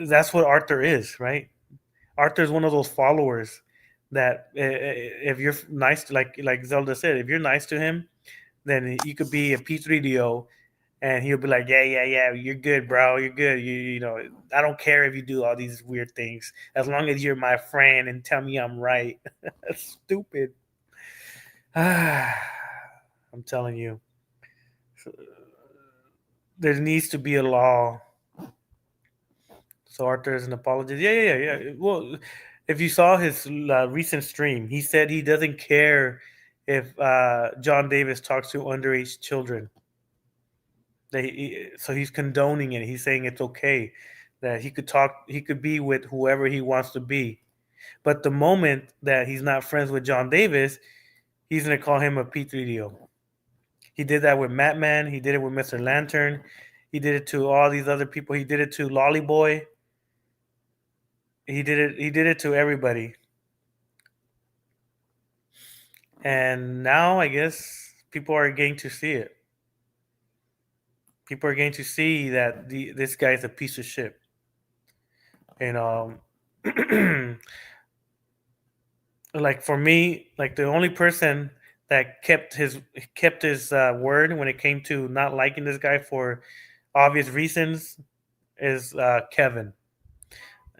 That's what Arthur is, right? Arthur is one of those followers that if you're nice, like Zelda said, if you're nice to him, then you could be a P3DO, and he'll be like, yeah, yeah, yeah, you're good, bro, you're good. You know, I don't care if you do all these weird things as long as you're my friend and tell me I'm right. That's stupid. I'm telling you, there needs to be a law. So Arthur is an apologist. Yeah, yeah, yeah, yeah. Well, if you saw his recent stream, he said he doesn't care if John Davis talks to underage children. So he's condoning it. He's saying it's okay that he could talk. He could be with whoever he wants to be. But the moment that he's not friends with John Davis, he's gonna call him a P3DO. He did that with Matman. He did it with Mr. Lantern. He did it to all these other people. He did it to Lolly Boy. He did it. He did it to everybody. And now I guess people are getting to see it. People are getting to see that this guy is a piece of shit. And like for me, like the only person that kept his word when it came to not liking this guy for obvious reasons is Kevin.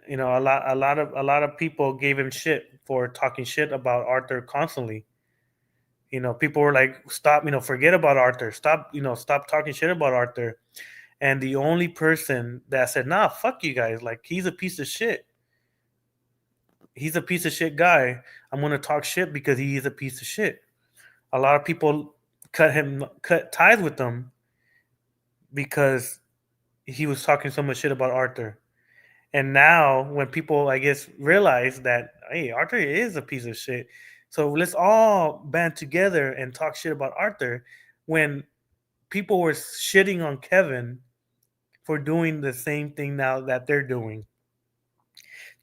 You know, a lot of people gave him shit for talking shit about Arthur constantly. You know, people were like, "Stop! You know, forget about Arthur. Stop! You know, stop talking shit about Arthur." And the only person that said, "Nah, fuck you guys. Like, he's a piece of shit. He's a piece of shit guy. I'm gonna talk shit because he is a piece of shit." A lot of people cut ties with him because he was talking so much shit about Arthur. And now, when people, I guess, realize that, hey, Arthur is a piece of shit, so let's all band together and talk shit about Arthur. When people were shitting on Kevin for doing the same thing now that they're doing,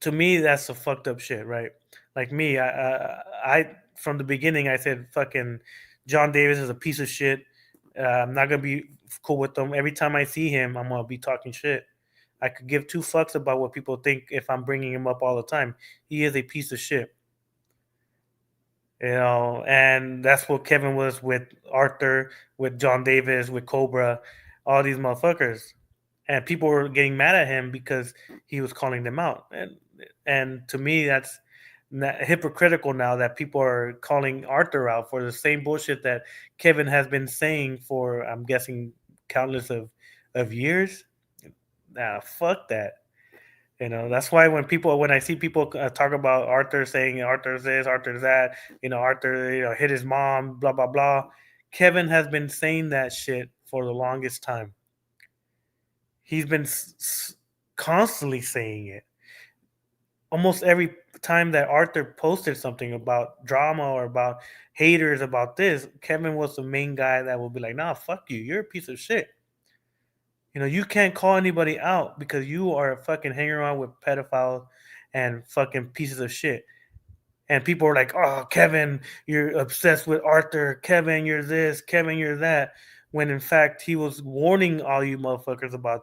to me, that's a fucked up shit, right? Like me, I from the beginning, I said, fucking John Davis is a piece of shit. I'm not gonna be cool with him. Every time I see him, I'm gonna be talking shit. I could give two fucks about what people think if I'm bringing him up all the time. He is a piece of shit. You know, and that's what Kevin was with Arthur, with John Davis, with Cobra, all these motherfuckers. And people were getting mad at him because he was calling them out. And to me, that's hypocritical now that people are calling Arthur out for the same bullshit that Kevin has been saying for, I'm guessing, countless of years. Nah, fuck that. You know, that's why when I see people talk about Arthur saying Arthur's this, Arthur's that, you know, Arthur, you know, hit his mom, blah, blah, blah. Kevin has been saying that shit for the longest time. He's been constantly saying it. Almost every time that Arthur posted something about drama or about haters about this, Kevin was the main guy that would be like, nah, fuck you. You're a piece of shit. You know, you can't call anybody out because you are fucking hanging around with pedophiles and fucking pieces of shit. And people are like, oh, Kevin, you're obsessed with Arthur. Kevin, you're this. Kevin, you're that. When in fact, he was warning all you motherfuckers about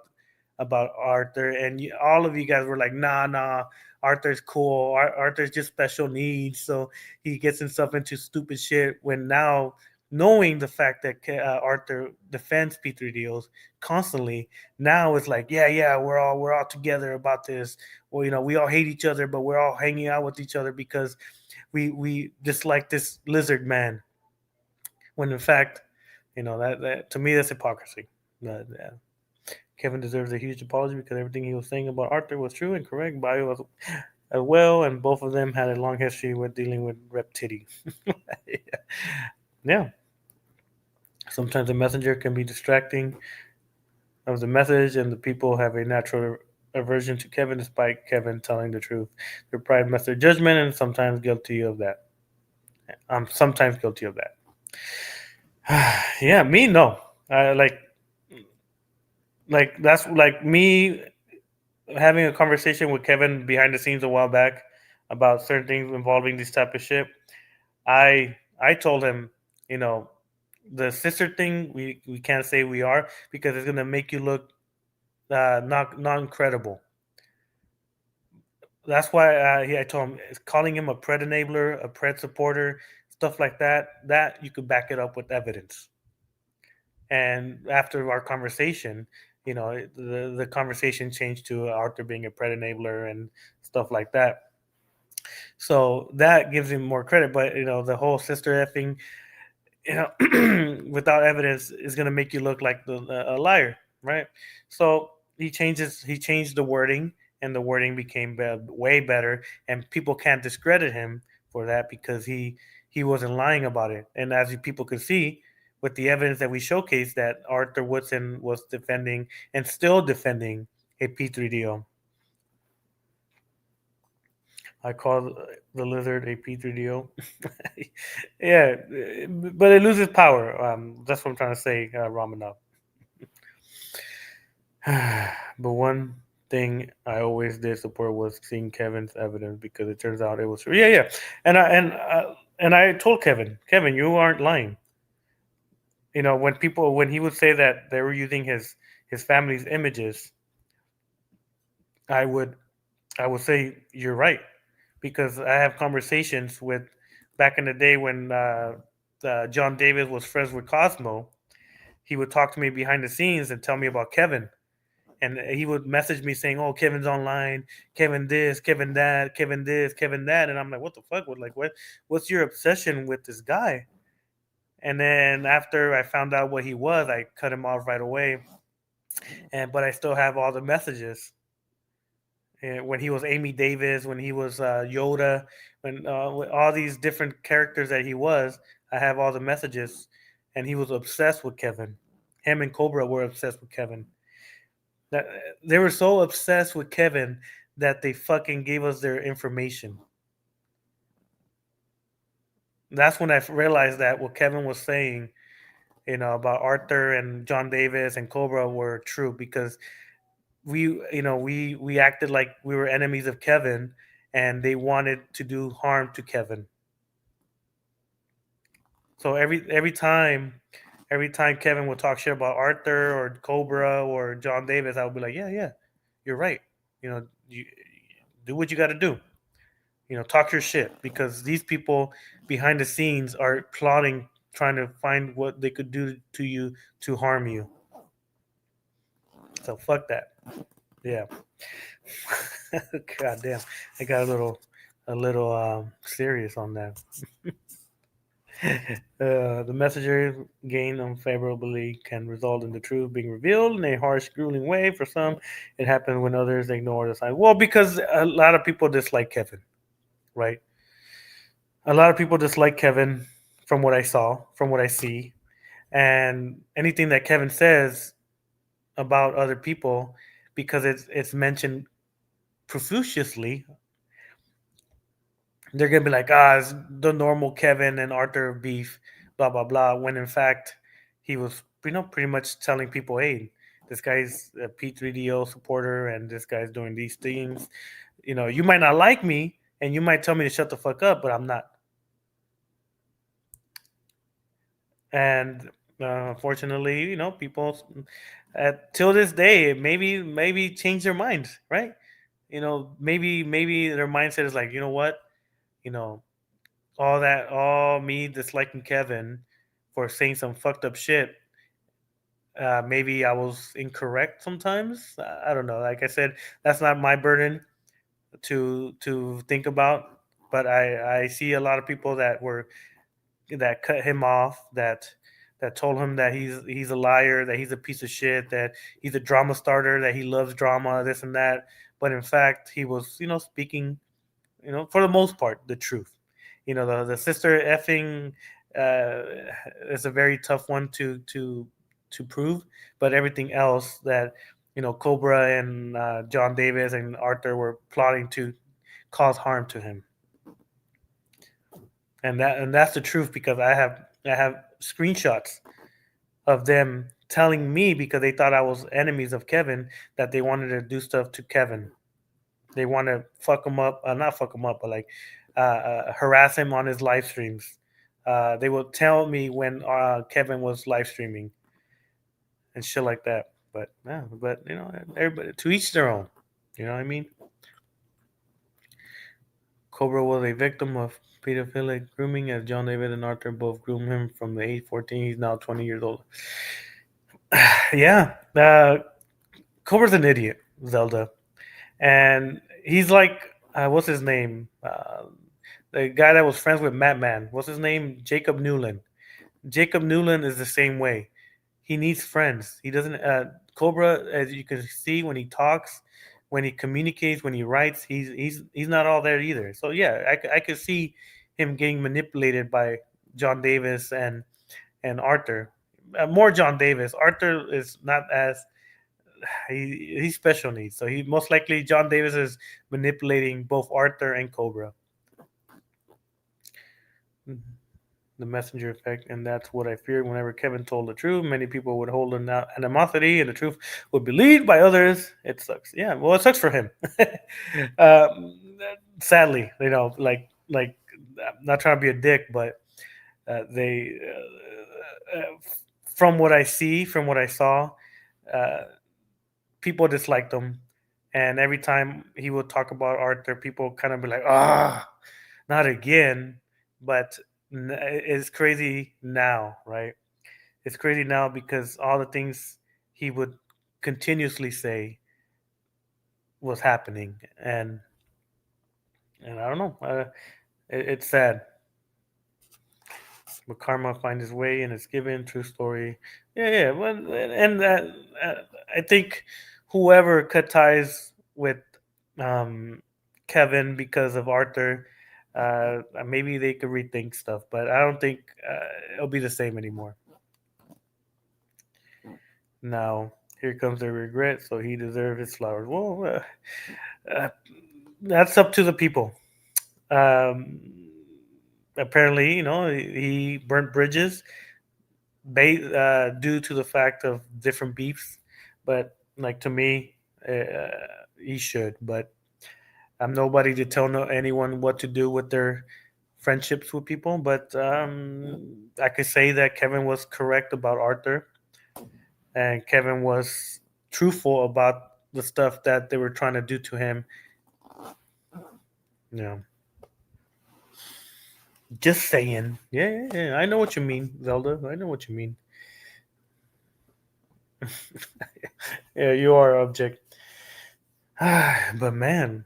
Arthur. And all of you guys were like, nah, Arthur's cool. Arthur's just special needs. So he gets himself into stupid shit. When now, knowing the fact that Arthur defends P3DOs constantly, now it's like, yeah, we're all together about this. Well, you know, we all hate each other, but we're all hanging out with each other because we dislike this lizard man. When in fact, you know, that to me, that's hypocrisy. Kevin deserves a huge apology because everything he was saying about Arthur was true and correct. Bio was as well, and both of them had a long history with dealing with rep titty. Yeah. Sometimes the messenger can be distracting of the message, and the people have a natural aversion to Kevin despite Kevin telling the truth. Their pride must their judgment, and sometimes guilty of that. I'm sometimes guilty of that. Yeah, me, no. Like, like that's like me having a conversation with Kevin behind the scenes a while back about certain things involving this type of shit. I told him, you know, the sister thing we can't say we are because it's gonna make you look not credible. That's why I told him calling him a pred enabler, a pred supporter, stuff like that. That you could back it up with evidence. And after our conversation, the conversation changed to Arthur being a pred enabler and stuff like that. So that gives him more credit. But the whole sister effing, without evidence is going to make you look like a liar, right? So he changed the wording, and the wording became way better, and people can't discredit him for that because he wasn't lying about it. And as people could see with the evidence that we showcased, that Arthur Woodson was defending and still defending a P3DO. I call the lizard a P3DO. Yeah, but it loses power. That's what I'm trying to say, Ramanov. But one thing I always did support was seeing Kevin's evidence because it turns out it was true. Yeah, yeah. And I told Kevin, you aren't lying. When he would say that they were using his family's images, I would say you're right, because I have conversations with back in the day when John Davis was friends with Cosmo. He would talk to me behind the scenes and tell me about Kevin, and he would message me saying, "Oh, Kevin's online, Kevin this, Kevin that, Kevin this, Kevin that," and I'm like, "What the fuck? What's your obsession with this guy?" And then after I found out what he was, I cut him off right away. But I still have all the messages. And when he was Amy Davis, when he was Yoda, when all these different characters that he was, I have all the messages, and he was obsessed with Kevin. Him and Cobra were obsessed with Kevin. That they were so obsessed with Kevin that they fucking gave us their information. That's when I realized that what Kevin was saying, about Arthur and John Davis and Cobra were true, because we acted like we were enemies of Kevin, and they wanted to do harm to Kevin. So every time Kevin would talk shit about Arthur or Cobra or John Davis, I would be like, yeah, you're right. You do what you got to do. Talk your shit, because these people behind the scenes are plotting, trying to find what they could do to you to harm you. So fuck that. Yeah. God damn, I got a little serious on that. The messenger gained unfavorably can result in the truth being revealed in a harsh, grueling way. For some, it happens when others ignore the sign. Well, because a lot of people dislike Kevin, right? A lot of people dislike Kevin from what I saw, from what I see, and anything that Kevin says about other people, because it's mentioned profusely, they're gonna be like, it's the normal Kevin and Arthur beef, blah blah blah. When in fact, he was, pretty much telling people, hey, this guy's a P3DO supporter, and this guy's doing these things. You might not like me, and you might tell me to shut the fuck up, but I'm not. And unfortunately, people till this day maybe change their minds, right? Maybe their mindset is like, you know what, you know, all me disliking Kevin for saying some fucked up shit. Maybe I was incorrect sometimes. I don't know. Like I said, that's not my burden to think about. But I see a lot of people that cut him off, that told him that he's a liar, that he's a piece of shit, that he's a drama starter, that he loves drama, this and that. But in fact, he was, speaking, for the most part, the truth. The sister effing is a very tough one to prove, but everything else that Cobra and John Davis and Arthur were plotting to cause harm to him, and that's the truth, because I have screenshots of them telling me, because they thought I was enemies of Kevin, that they wanted to do stuff to Kevin. They want to fuck him up, not fuck him up, but like harass him on his live streams. They will tell me when Kevin was live streaming and shit like that. But yeah, but everybody to each their own. You know what I mean? Cobra was a victim of pedophilic grooming, as John David and Arthur both groomed him from the age 14. He's now 20 years old. Yeah, Cobra's an idiot, Zelda, and he's like, what's his name? The guy that was friends with Madman. What's his name? Jacob Newland. Jacob Newland is the same way. He needs friends. He doesn't. Cobra, as you can see, when he talks, when he communicates, when he writes, he's not all there either. So yeah, I could see him getting manipulated by John Davis and Arthur. More John Davis. Arthur is not as he's special needs. So he most likely John Davis is manipulating both Arthur and Cobra. The messenger effect, and that's what I feared whenever Kevin told the truth. Many people would hold animosity, and the truth would be believed by others. It sucks. Yeah, well, it sucks for him. Sadly, like I'm not trying to be a dick, but they, from what I see, from what I saw, uh, people disliked him, and every time he would talk about Arthur, people kind of be like, not again. But it's crazy now, right? It's crazy now because all the things he would continuously say was happening, and I don't know. It's sad. But karma finds its way, and it's given. True story. Yeah, yeah. Well, and I think whoever cut ties with Kevin because of Arthur, maybe they could rethink stuff, but I don't think it'll be the same anymore. Now, here comes the regret, so he deserves his flowers. Well, that's up to the people. Um, Apparently, he burnt bridges due to the fact of different beefs, but like to me, he should. But I'm nobody to tell anyone what to do with their friendships with people. But I could say that Kevin was correct about Arthur, and Kevin was truthful about the stuff that they were trying to do to him. Yeah. Just saying. Yeah, yeah, yeah. I know what you mean, Zelda. I know what you mean. Yeah, you are object. But man,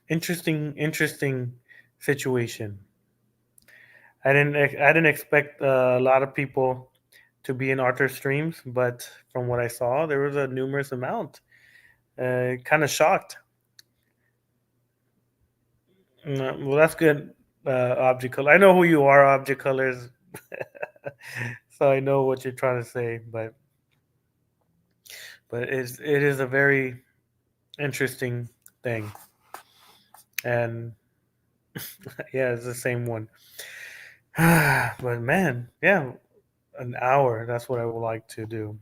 interesting situation. I didn't expect a lot of people to be in Arthur streams, but from what I saw, there was a numerous amount. Kind of shocked. Well, that's good. Object color. I know who you are, object colors. So I know what you're trying to say, but it is a very interesting thing, and yeah, it's the same one. But man, yeah, an hour. That's what I would like to do.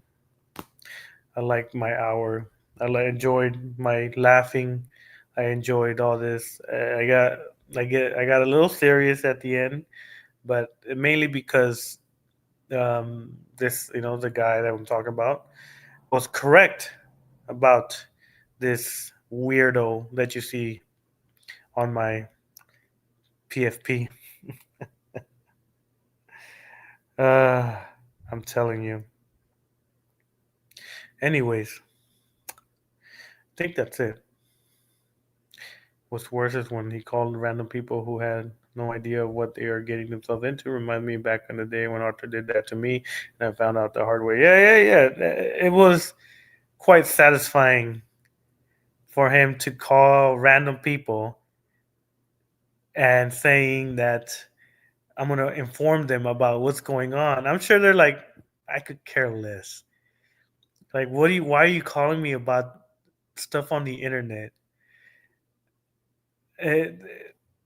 I like my hour. Enjoyed my laughing. I enjoyed all this. I got a little serious at the end, but mainly because this, the guy that I'm talking about was correct about this weirdo that you see on my PFP. Uh, I'm telling you. Anyways, I think that's it. What's worse is when he called random people who had no idea what they are getting themselves into. Remind me back in the day when Arthur did that to me, and I found out the hard way. Yeah, yeah, yeah. It was quite satisfying for him to call random people and saying that I'm going to inform them about what's going on. I'm sure they're like, I could care less. Like, why are you calling me about stuff on the internet? It,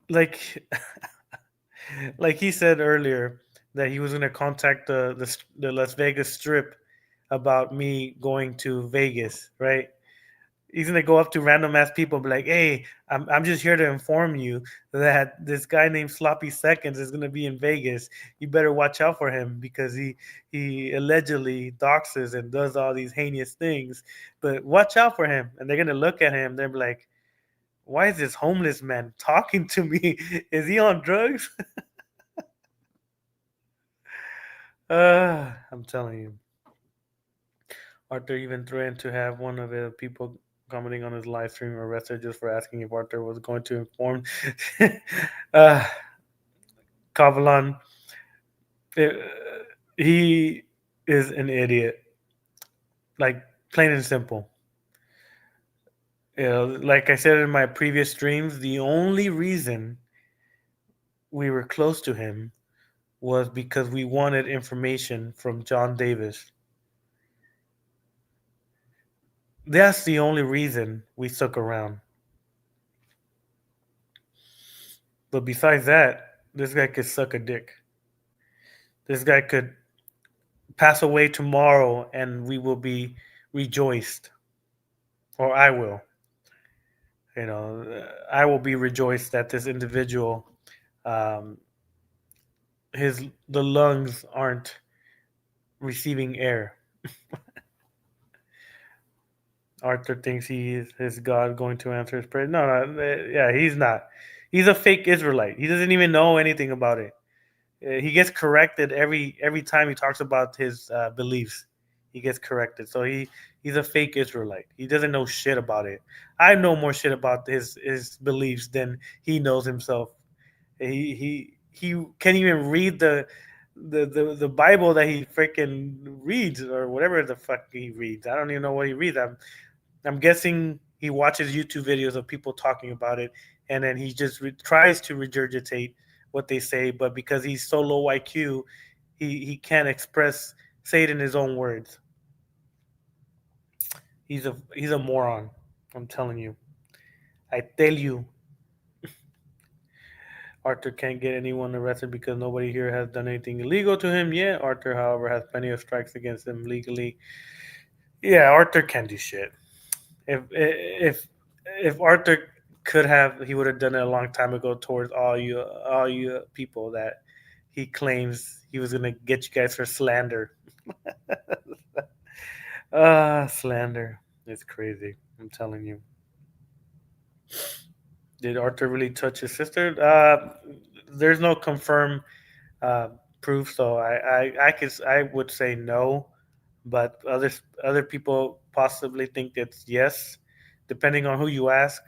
like, like he said earlier that he was going to contact the Las Vegas Strip about me going to Vegas, right? He's gonna go up to random ass people, and be like, "Hey, I'm just here to inform you that this guy named Sloppy Seconds is gonna be in Vegas. You better watch out for him because he allegedly doxes and does all these heinous things. But watch out for him." And they're gonna look at him. They're like, "Why is this homeless man talking to me? Is he on drugs?" I'm telling you. Arthur even threatened to have one of the people commenting on his live stream arrested just for asking if Arthur was going to inform. uh, Kavalan, uh, he is an idiot, like plain and simple. Like I said in my previous streams, the only reason we were close to him was because we wanted information from John Davis. That's the only reason we stuck around. But besides that, this guy could suck a dick. This guy could pass away tomorrow and we will be rejoiced. Or I will. I will be rejoiced that this individual, um, the lungs aren't receiving air. Arthur thinks he is his God going to answer his prayer. No, no, yeah, he's not. He's a fake Israelite. He doesn't even know anything about it. He gets corrected every time he talks about his beliefs. He gets corrected. So he's a fake Israelite. He doesn't know shit about it. I know more shit about his beliefs than he knows himself. He can't even read the Bible that he freaking reads or whatever the fuck he reads. I don't even know what he reads. I'm guessing he watches YouTube videos of people talking about it, and then he just tries to regurgitate what they say. But because he's so low IQ, he can't say it in his own words. He's a moron. I'm telling you. I tell you. Arthur can't get anyone arrested because nobody here has done anything illegal to him yet. Arthur, however, has plenty of strikes against him legally. Yeah, Arthur can do shit. If Arthur could have, he would have done it a long time ago towards all you people that he claims he was gonna get you guys for slander. Slander. It's crazy. I'm telling you. Did Arthur really touch his sister? There's no confirmed uh, proof, so I would say no, but other people possibly think it's yes, depending on who you ask.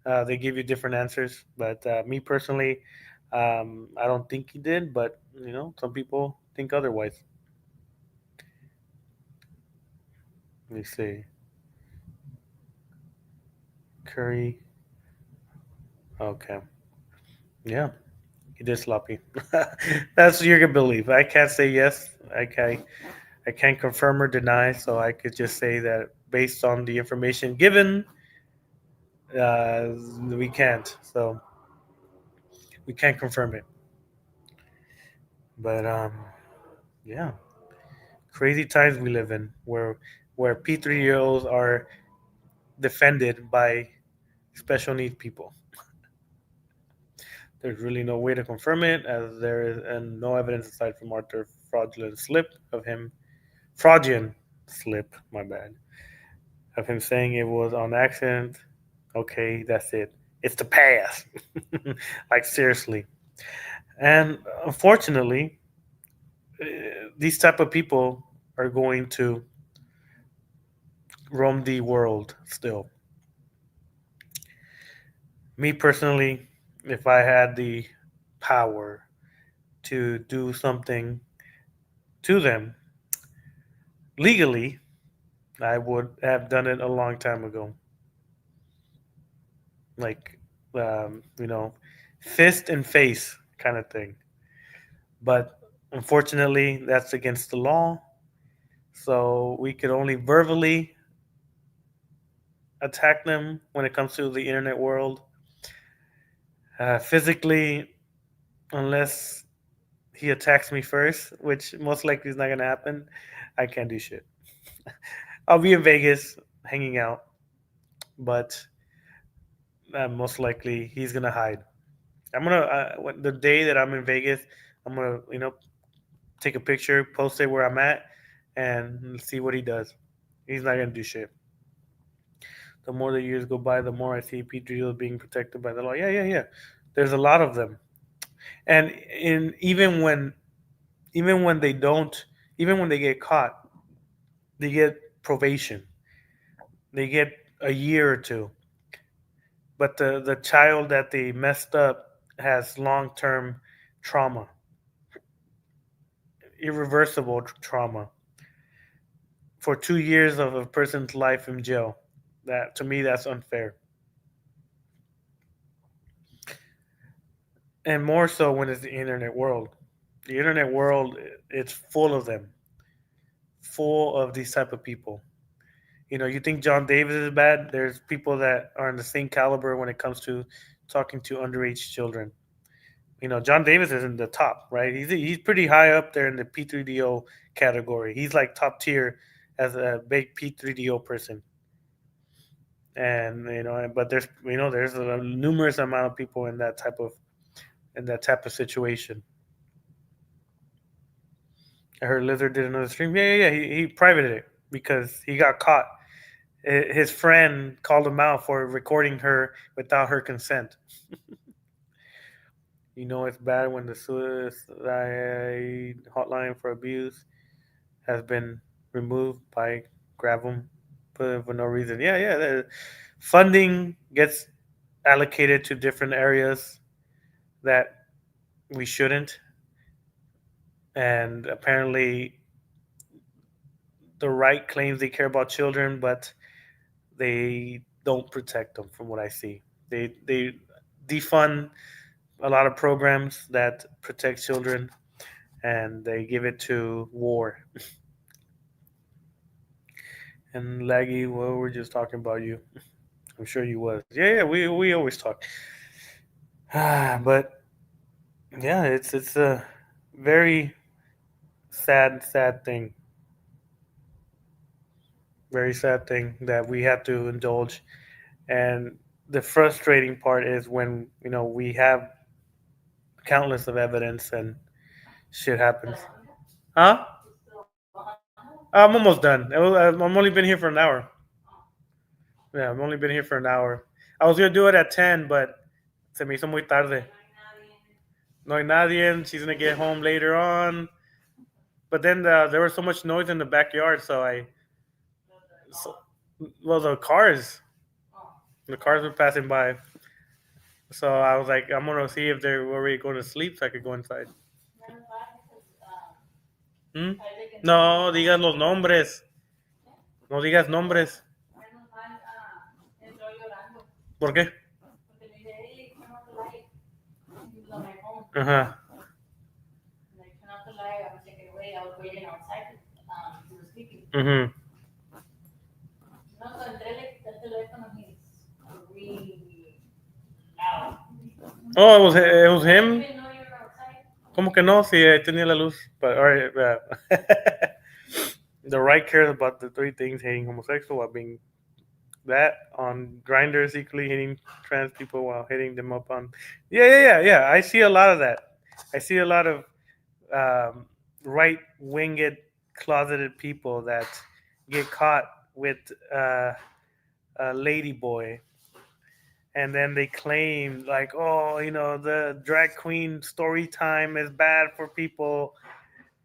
They give you different answers, but me personally, I don't think he did. But some people think otherwise. Let me see. Curry. Okay. Yeah, he did sloppy. That's what you're gonna believe. I can't say yes. I can't confirm or deny, so I could just say that based on the information given, we can't. So we can't confirm it. But yeah, crazy times we live in, where P3 olds are defended by special needs people. There's really no way to confirm it, as there is and no evidence aside from Arthur fraudulent slip, my bad, of him saying it was on accident. Okay, that's it. It's the past. Like seriously. And unfortunately, these type of people are going to roam the world still. Me personally, if I had the power to do something to them legally, I would have done it a long time ago. Like, fist and face kind of thing. But unfortunately, that's against the law. So we could only verbally attack them when it comes to the internet world. Physically, unless he attacks me first, which most likely is not going to happen, I can't do shit. I'll be in Vegas hanging out, but most likely he's gonna hide. I'm gonna the day that I'm in Vegas, I'm gonna take a picture, post it where I'm at, and see what he does. He's not gonna do shit. The more the years go by, the more I see Petrie being protected by the law. Yeah, yeah, yeah. There's a lot of them, and in even when they don't, even when they get caught, they get probation. They get a year or two. But the child that they messed up has long term trauma, irreversible trauma, for 2 years of a person's life in jail. That to me, that's unfair, and more so when it's the internet world. The internet world, it's full of them, full of these type of people. You think John Davis is bad? There's people that are in the same caliber when it comes to talking to underage children. John Davis is in the top, right? He's pretty high up there in the P3DO category. He's like top tier as a big P3DO person. And but there's a numerous amount of people in that type of situation. I heard Lizard did another stream. Yeah, yeah, yeah. He privated it because he got caught. His friend called him out for recording her without her consent. It's bad when the suicide hotline for abuse has been removed by Grab 'em for no reason. Yeah, yeah. The funding gets allocated to different areas that we shouldn't, and apparently the right claims they care about children, but they don't protect them. From what I see, they defund a lot of programs that protect children, and they give it to war. And Laggy, well, we're just talking about you. I'm sure you was. Yeah, yeah. We always talk. But yeah, it's a very sad thing. Very sad thing that we have to indulge. And the frustrating part is when we have countless of evidence and shit happens. Huh? I'm almost done. I'm only been here for an hour. Yeah, I've only been here for an hour. I was gonna do it at 10, but se me hizo muy tarde. No hay nadie. She's gonna get home later on. But then there was so much noise in the backyard, so so, well, the cars were passing by. So I was like, I'm gonna see if they're already going to sleep, so I could go inside. ¿Mm? No digas los nombres. No digas nombres. ¿Por qué? Ajá. Mhm. Oh, it was him. ¿Cómo que no? Si tenía la luz. But all right, the right cares about the three things: hating homosexual while being that on grinders, equally hating trans people while hitting them up on. Yeah, yeah, yeah, yeah. I see a lot of that. I see a lot of right winged, closeted people that get caught with a lady boy, and then they claim like, oh, the drag queen story time is bad for people,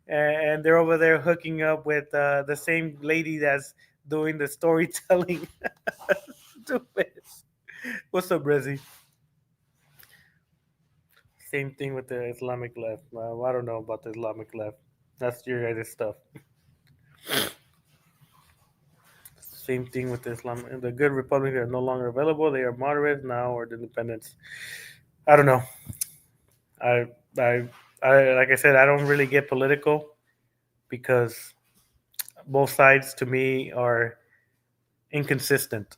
and they're over there hooking up with the same lady that's doing the storytelling. Stupid. What's up, Rezzy? Same thing with the Islamic left. I don't know about the Islamic left. That's your guys' stuff. Same thing with the Islam. The good Republicans are no longer available. They are moderates now, or the independents. I don't know. I, I, like I said, I don't really get political because both sides to me are inconsistent.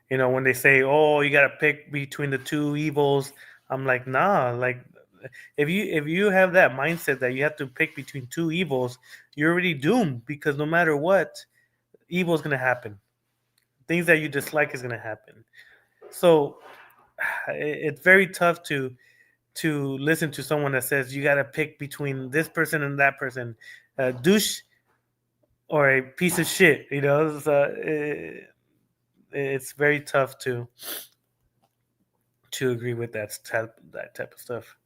When they say, "Oh, you got to pick between the two evils," I'm like, nah. Like if you have that mindset that you have to pick between two evils, you're already doomed because no matter what, evil is gonna happen. Things that you dislike is gonna happen. So it's very tough to listen to someone that says you got to pick between this person and that person, a douche or a piece of shit. So it's very tough to agree with that type of stuff.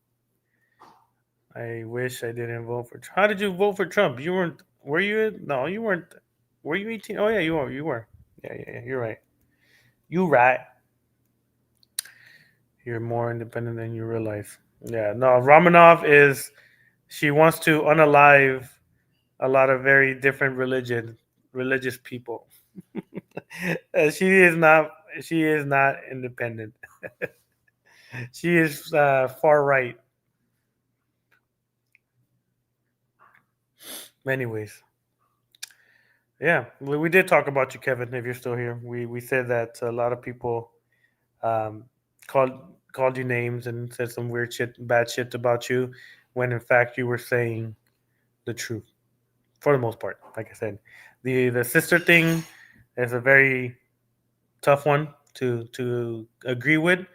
I wish I didn't vote for Trump. How did you vote for Trump? You weren't. Were you? No, you weren't. Were you 18? Oh yeah, you were. You were. Yeah, yeah, yeah. You're right. You right. You're more independent than you realize. Yeah. No, Romanov is. She wants to unalive a lot of very different religious people. She is not. She is not independent. She is far right. Anyways, yeah, we did talk about you, Kevin. If you're still here, we said that a lot of people um, called called you names and said some weird shit, bad shit about you, when in fact you were saying the truth for the most part. Like I said, the sister thing is a very tough one to agree with.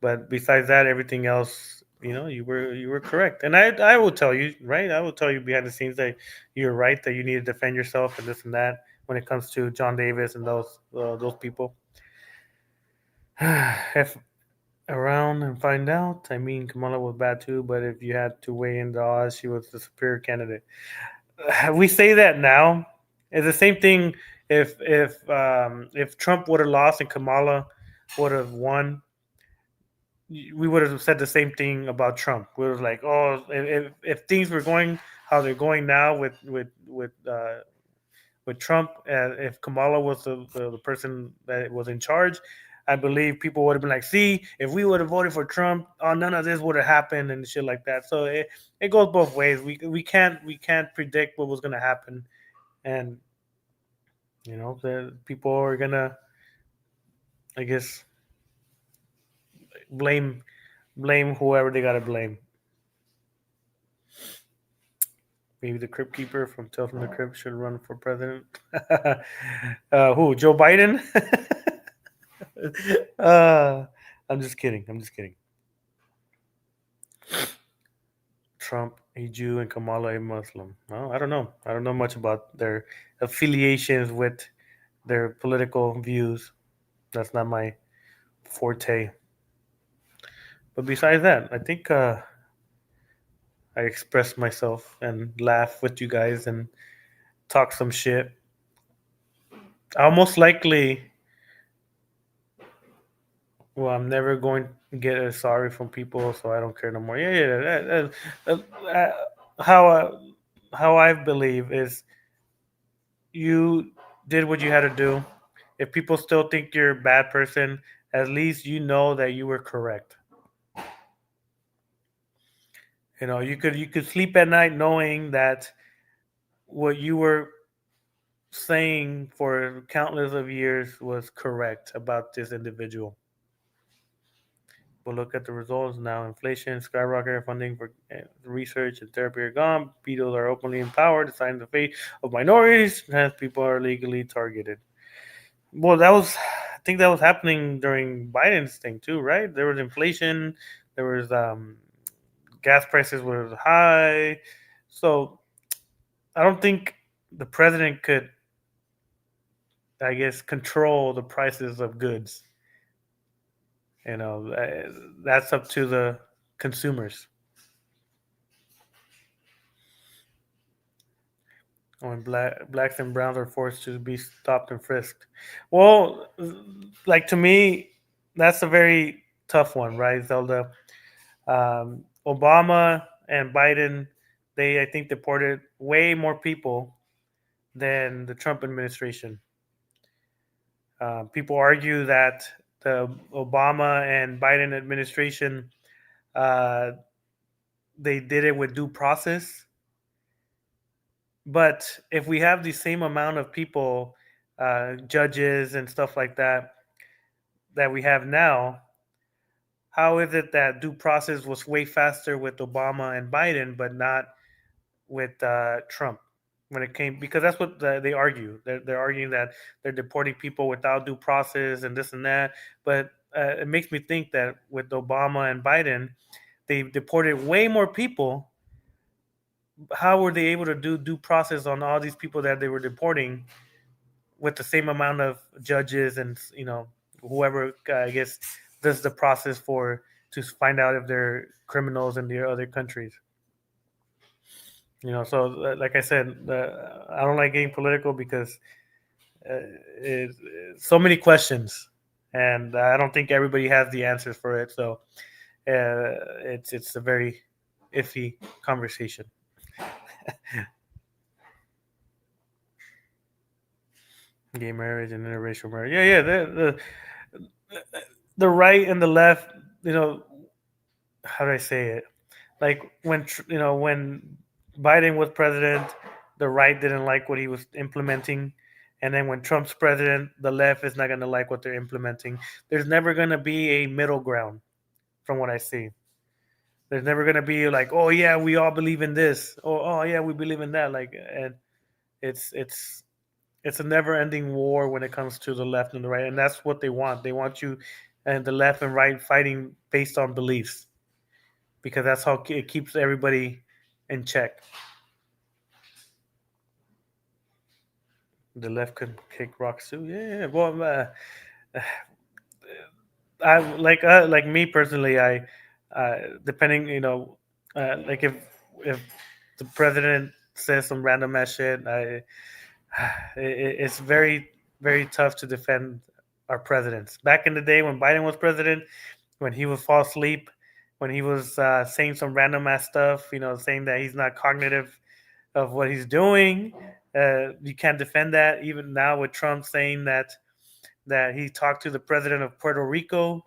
But besides that, everything else, you were correct. And I will tell you, right? I will tell you behind the scenes that you're right, that you need to defend yourself and this and that when it comes to John Davis and those people. If around and find out, I mean, Kamala was bad too, but if you had to weigh in the odds, she was the superior candidate. We say that now. It's the same thing if Trump would have lost and Kamala would have won, we would have said the same thing about Trump. We were like, oh, if things were going how they're going now with Trump, if Kamala was the person that was in charge, I believe people would have been like, see, if we would have voted for Trump, oh, none of this would have happened and shit like that. So it goes both ways. We can't predict what was going to happen, and the people are gonna, I guess, blame whoever they gotta blame. Maybe the Crypt Keeper from Tales from the Crypt should run for president. Who? Joe Biden? uh, I'm just kidding. I'm just kidding. Trump a Jew and Kamala a Muslim. Well, I don't know. I don't know much about their affiliations with their political views. That's not my forte. But besides that, I think I express myself and laugh with you guys and talk some shit. I'll most likely, well, I'm never going to get a sorry from people, so I don't care no more. Yeah, yeah. How how I believe is you did what you had to do. If people still think you're a bad person, at least you know that you were correct. You could sleep at night knowing that what you were saying for countless of years was correct about this individual. But look at the results now. Inflation, skyrocketed funding for research and therapy are gone. Beatles are openly empowered, deciding the fate of minorities. Trans people are legally targeted. Well, I think that was happening during Biden's thing too, right? There was inflation. There was gas prices were high. So I don't think the president could, I guess, control the prices of goods. That's up to the consumers. When blacks and browns are forced to be stopped and frisked. Well, like to me, that's a very tough one, right, Zelda? Obama and Biden, they I think deported way more people than the Trump administration. People argue that the Obama and Biden administration, uh, they did it with due process. But if we have the same amount of people, judges and stuff like that, that we have now, how is it that due process was way faster with Obama and Biden, but not with Trump when it came? Because that's what they argue. They're arguing that they're deporting people without due process and this and that. But it makes me think that with Obama and Biden, they deported way more people. How were they able to do due process on all these people that they were deporting with the same amount of judges and whoever I guess does the process for to find out if they're criminals in the other countries? So like I said, I don't like getting political because it's so many questions, and I don't think everybody has the answers for it. So it's a very iffy conversation. Gay marriage and interracial marriage. Yeah. The right and the left. How do I say it? Like when Biden was president, the right didn't like what he was implementing, and then when Trump's president, the left is not going to like what they're implementing. There's never going to be a middle ground, from what I see. There's never going to be like, oh yeah, we all believe in this, or oh yeah, we believe in that. Like, and it's a never-ending war when it comes to the left and the right, and that's what they want. They want you and the left and right fighting based on beliefs, because that's how it keeps everybody in check. The left could kick rocks too. Yeah. Well, I like me personally. I depending, like if the president says some random ass shit, it's very very tough to defend our presidents. Back in the day when Biden was president, when he would fall asleep, when he was saying some random ass stuff, saying that he's not cognitive of what he's doing. You can't defend that. Even now with Trump saying that he talked to the president of Puerto Rico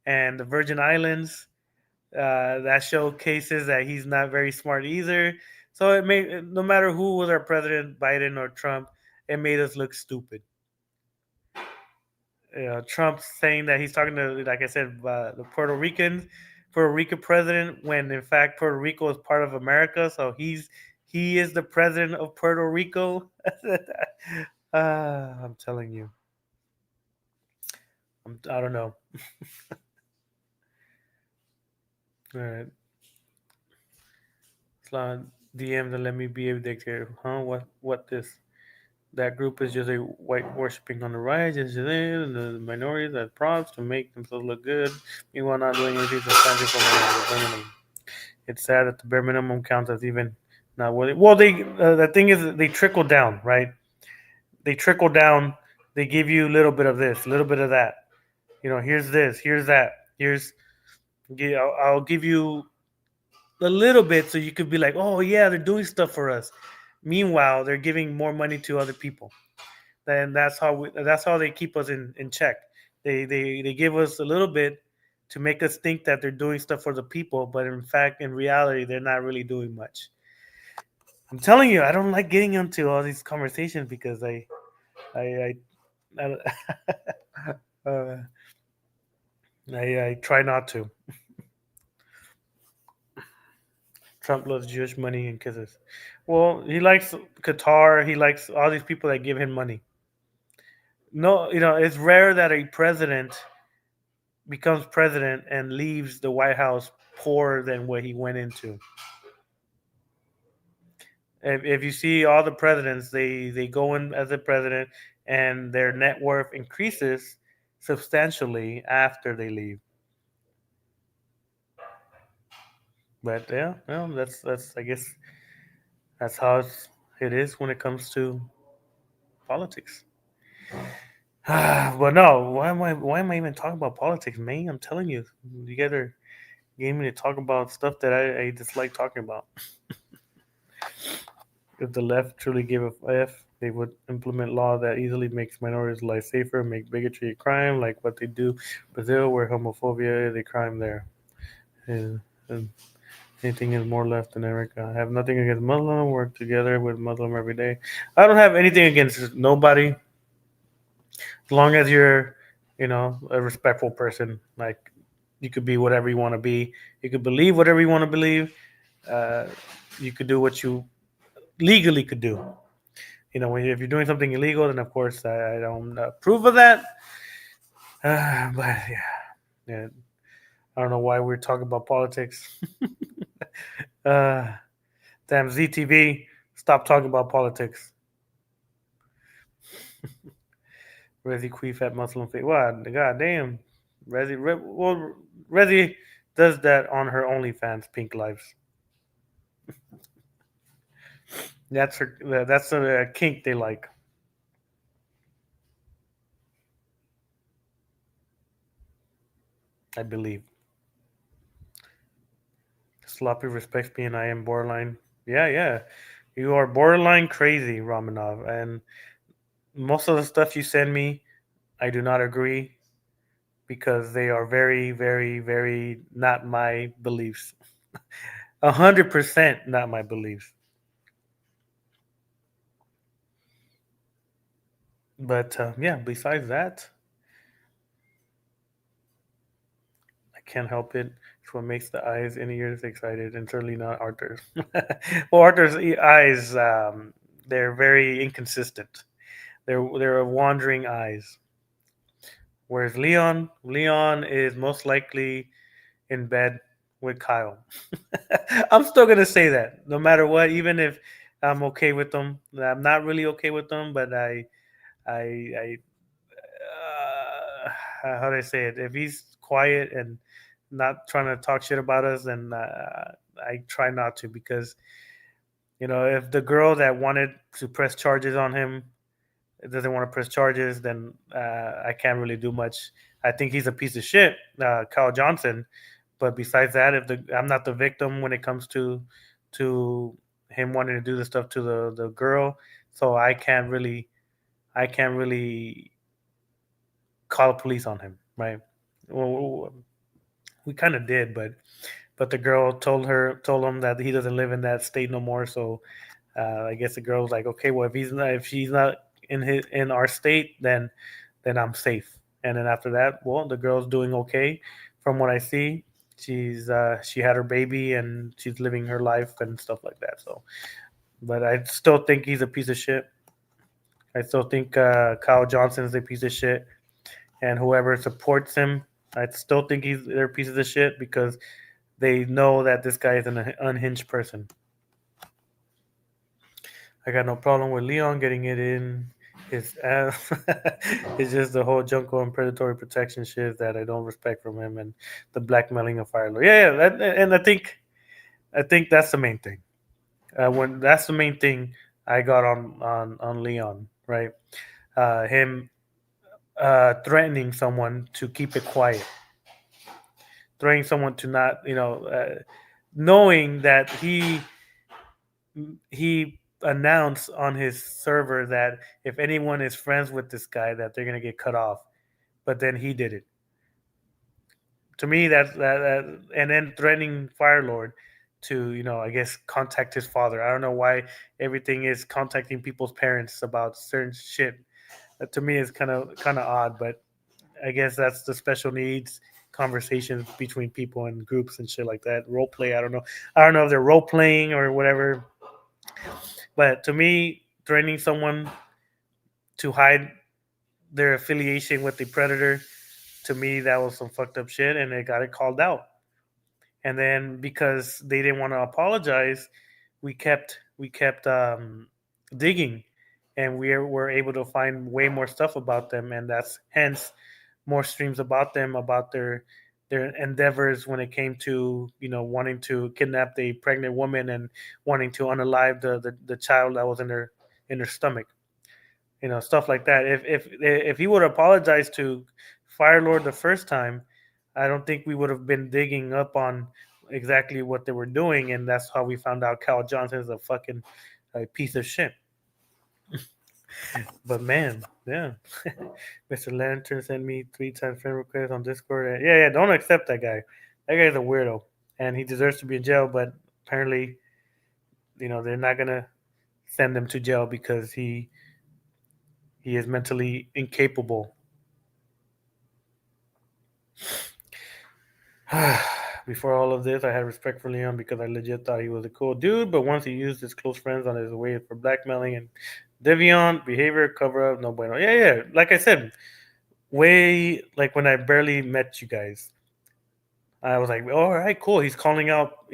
and the Virgin Islands, that showcases that he's not very smart either. So it made, no matter who was our president, Biden or Trump, it made us look stupid. Trump saying that he's talking to, like I said, the Puerto Rican president, when in fact Puerto Rico is part of America. So he is the president of Puerto Rico. I'm telling you, I don't know. All right, Slán, DM to let me be a dictator. Huh? What this? That group is just a white worshipping on the right, just the minorities as props to make themselves look good. Meanwhile, not doing anything substantial for the minimum. It's sad that the bare minimum counts as even not what it. Well, the thing is, they trickle down, right? They trickle down. They give you a little bit of this, a little bit of that. Here's this, here's that, I'll give you a little bit so you could be like, oh yeah, they're doing stuff for us. Meanwhile, they're giving more money to other people. And that's how they keep us in check. They give us a little bit to make us think that they're doing stuff for the people, but in fact, in reality, they're not really doing much. I'm telling you, I don't like getting into all these conversations because I uh, I try not to. Trump loves Jewish money and kisses. Well, he likes Qatar. He likes all these people that give him money. No, it's rare that a president becomes president and leaves the White House poorer than what he went into. If you see all the presidents, they go in as a president and their net worth increases substantially after they leave. But yeah, well, that's I guess that's how it is when it comes to politics. But no, why am I even talking about politics, man? I'm telling you, you guys are getting me to talk about stuff that I dislike talking about. If the left truly gave a f, they would implement law that easily makes minorities' life safer, make bigotry a crime, like what they do in Brazil, where homophobia is a crime there. And anything is more left than America. I have nothing against Muslim. Work together with Muslim every day. I don't have anything against nobody, as long as you're, a respectful person. Like, You could be whatever you want to be. You could believe whatever you want to believe. Uh, you could do what you legally could do. If you're doing something illegal, then of course I don't approve of that. But yeah, I don't know why we're talking about politics. uh, Damn ZTV, stop talking about politics. Resi Queef at Muslim Faith. Wow, goddamn. Resi does that on her OnlyFans, Pink Lives. That's her. That's a kink they like. I believe. Sloppy respects me, and I am borderline. Yeah, yeah. You are borderline crazy, Ramanov. And most of the stuff you send me, I do not agree because they are very, very, very not my beliefs. 100% not my beliefs. But yeah, besides that, I can't help it. It's what makes the eyes and ears excited, and certainly not Arthur's. Well, Arthur's eyes, they're very inconsistent. They're wandering eyes. Whereas Leon is most likely in bed with Kyle. I'm still gonna say that, no matter what, even if I'm okay with them. I'm not really okay with them, but I how do I say it? If he's quiet and not trying to talk shit about us, then I try not to because if the girl that wanted to press charges on him doesn't want to press charges, then I can't really do much. I think he's a piece of shit, Kyle Johnson. But besides that, if I'm not the victim when it comes to him wanting to do the stuff to the girl, so I can't really call the police on him, right? Well, we kind of did, but the girl told him that he doesn't live in that state no more. So I guess the girl was like, okay, well if she's not in our state, then I'm safe. And then after that, well, the girl's doing okay from what I see. She had her baby and she's living her life and stuff like that. So, but I still think he's a piece of shit. I still think Kyle Johnson's a piece of shit, and whoever supports him, I still think they're pieces of shit because they know that this guy is an unhinged person. I got no problem with Leon getting it in his ass. It's just the whole Junko and predatory protection shit that I don't respect from him, and the blackmailing of Firelord. Yeah, and I think that's the main thing. When that's the main thing I got on Leon, right? Him threatening someone to keep it quiet, threatening someone to not, knowing that he announced on his server that if anyone is friends with this guy, that they're gonna get cut off. But then he did it. To me, that and then threatening Firelord to, I guess, contact his father. I don't know why everything is contacting people's parents about certain shit. That to me is kind of odd, but I guess that's the special needs conversations between people and groups and shit like that. Role play. I don't know if they're role playing or whatever. But to me, threatening someone to hide their affiliation with the predator, to me that was some fucked up shit, and they got it called out. And then because they didn't want to apologize, we kept digging, and we were able to find way more stuff about them, and that's hence more streams about them, about their endeavors when it came to wanting to kidnap the pregnant woman and wanting to unalive the child that was in her stomach, stuff like that. If he would apologize to Firelord the first time, I don't think we would have been digging up on exactly what they were doing, and that's how we found out Cal Johnson is a fucking piece of shit. But man, yeah. Mr. Lantern sent me 3 times friend request on Discord. Yeah, don't accept that guy. That guy's a weirdo, and he deserves to be in jail. But apparently, they're not gonna send him to jail because he is mentally incapable. Before all of this, I had respect for Leon because I legit thought he was a cool dude. But once he used his close friends on his way for blackmailing and deviant behavior, cover up, no bueno. Yeah, yeah. Like I said, way like when I barely met you guys, I was like, all right, cool. He's calling out,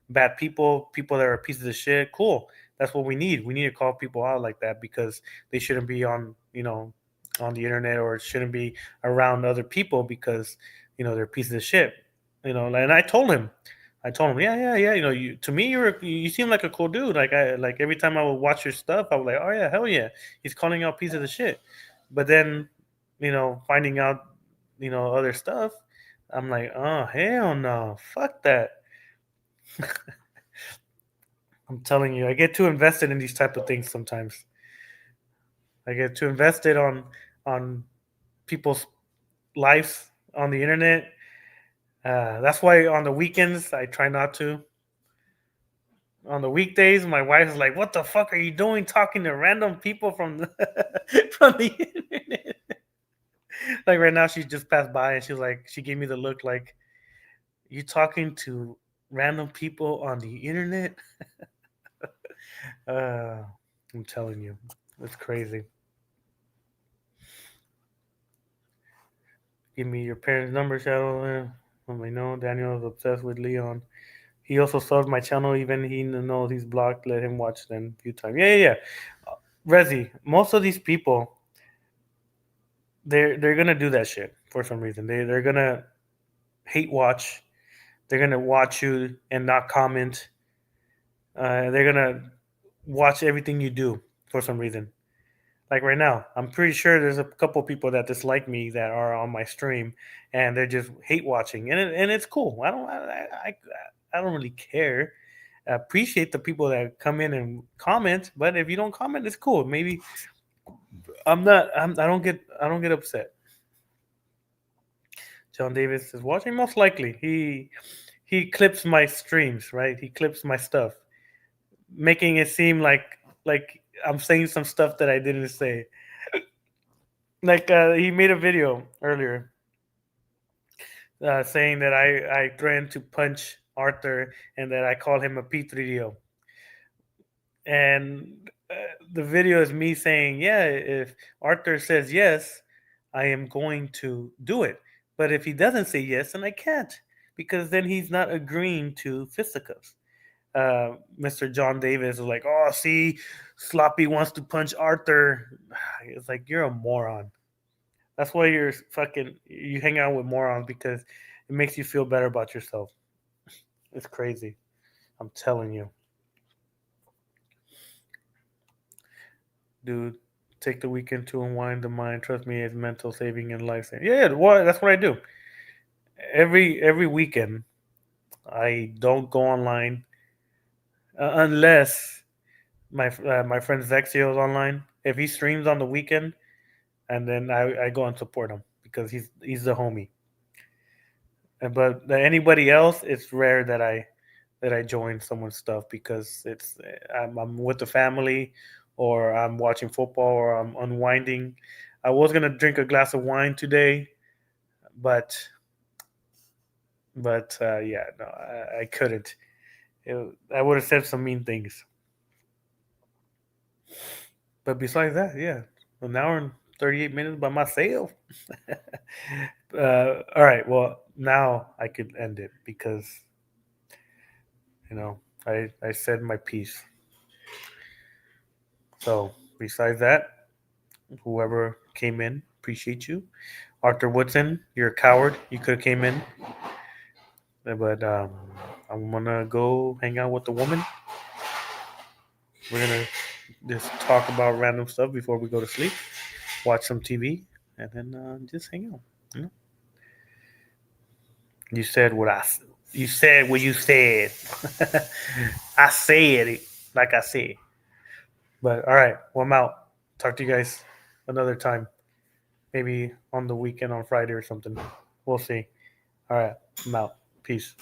bad people, people that are pieces of shit. Cool. That's what we need. We need to call people out like that because they shouldn't be on the internet or shouldn't be around other people because, they're pieces of shit. And I told him, yeah, yeah, yeah. You to me, you seem like a cool dude. Like every time I would watch your stuff, I was like, oh yeah, hell yeah, he's calling out pieces of shit. But then, finding out, other stuff, I'm like, oh hell no, fuck that. I'm telling you, I get too invested in these type of things sometimes. I get too invested on people's lives on the internet. That's why on the weekends I try not to. On the weekdays, my wife is like, "What the fuck are you doing, talking to random people from from the internet?" Like right now, she just passed by and she was like, she gave me the look like, "You talking to random people on the internet?" Uh, I'm telling you, it's crazy. Give me your parents' number, Shadow. Let me know. Daniel is obsessed with Leon. He also subbed my channel, even he knows he's blocked. Let him watch them a few times. Yeah, yeah, yeah. Rezi, most of these people, they're gonna do that shit for some reason. They're gonna hate watch. They're gonna watch you and not comment. They're gonna watch everything you do for some reason. Like right now, I'm pretty sure there's a couple people that dislike me that are on my stream, and they're just hate watching, and it's cool. I don't really care. I appreciate the people that come in and comment, but if you don't comment, it's cool. Maybe I don't get upset. John Davis is watching. Most likely, he clips my streams, right? He clips my stuff, making it seem like I'm saying some stuff that I didn't say. Like he made a video earlier saying that I threatened to punch Arthur and that I called him a P3DO. And the video is me saying, yeah, if Arthur says yes, I am going to do it. But if he doesn't say yes, then I can't because then he's not agreeing to fisticuffs. Mr. John Davis was like, oh, see, Sloppy wants to punch Arthur. It's like, you're a moron. That's why you hang out with morons because it makes you feel better about yourself. It's crazy. I'm telling you. Dude, take the weekend to unwind the mind. Trust me, it's mental saving and life saving. Yeah, well, that's what I do. Every weekend, I don't go online unless my friend Zexio is online. If he streams on the weekend, and then I go and support him because he's the homie. But anybody else, it's rare that I join someone's stuff because I'm with the family, or I'm watching football, or I'm unwinding. I was gonna drink a glass of wine today, but yeah, no, I couldn't. I would have said some mean things. But besides that, yeah, an hour and 38 minutes by myself. All right, well now I could end it because I said my piece. So besides that, whoever came in, appreciate you. Arthur Woodson, you're a coward. You could have came in, but I'm gonna go hang out with the woman. We're gonna just talk about random stuff before we go to sleep, watch some TV, and then just hang out. You know? You said what I. You said what you said. I said it like I said. But all right, well I'm out. Talk to you guys another time. Maybe on the weekend on Friday or something. We'll see. All right, I'm out. Peace.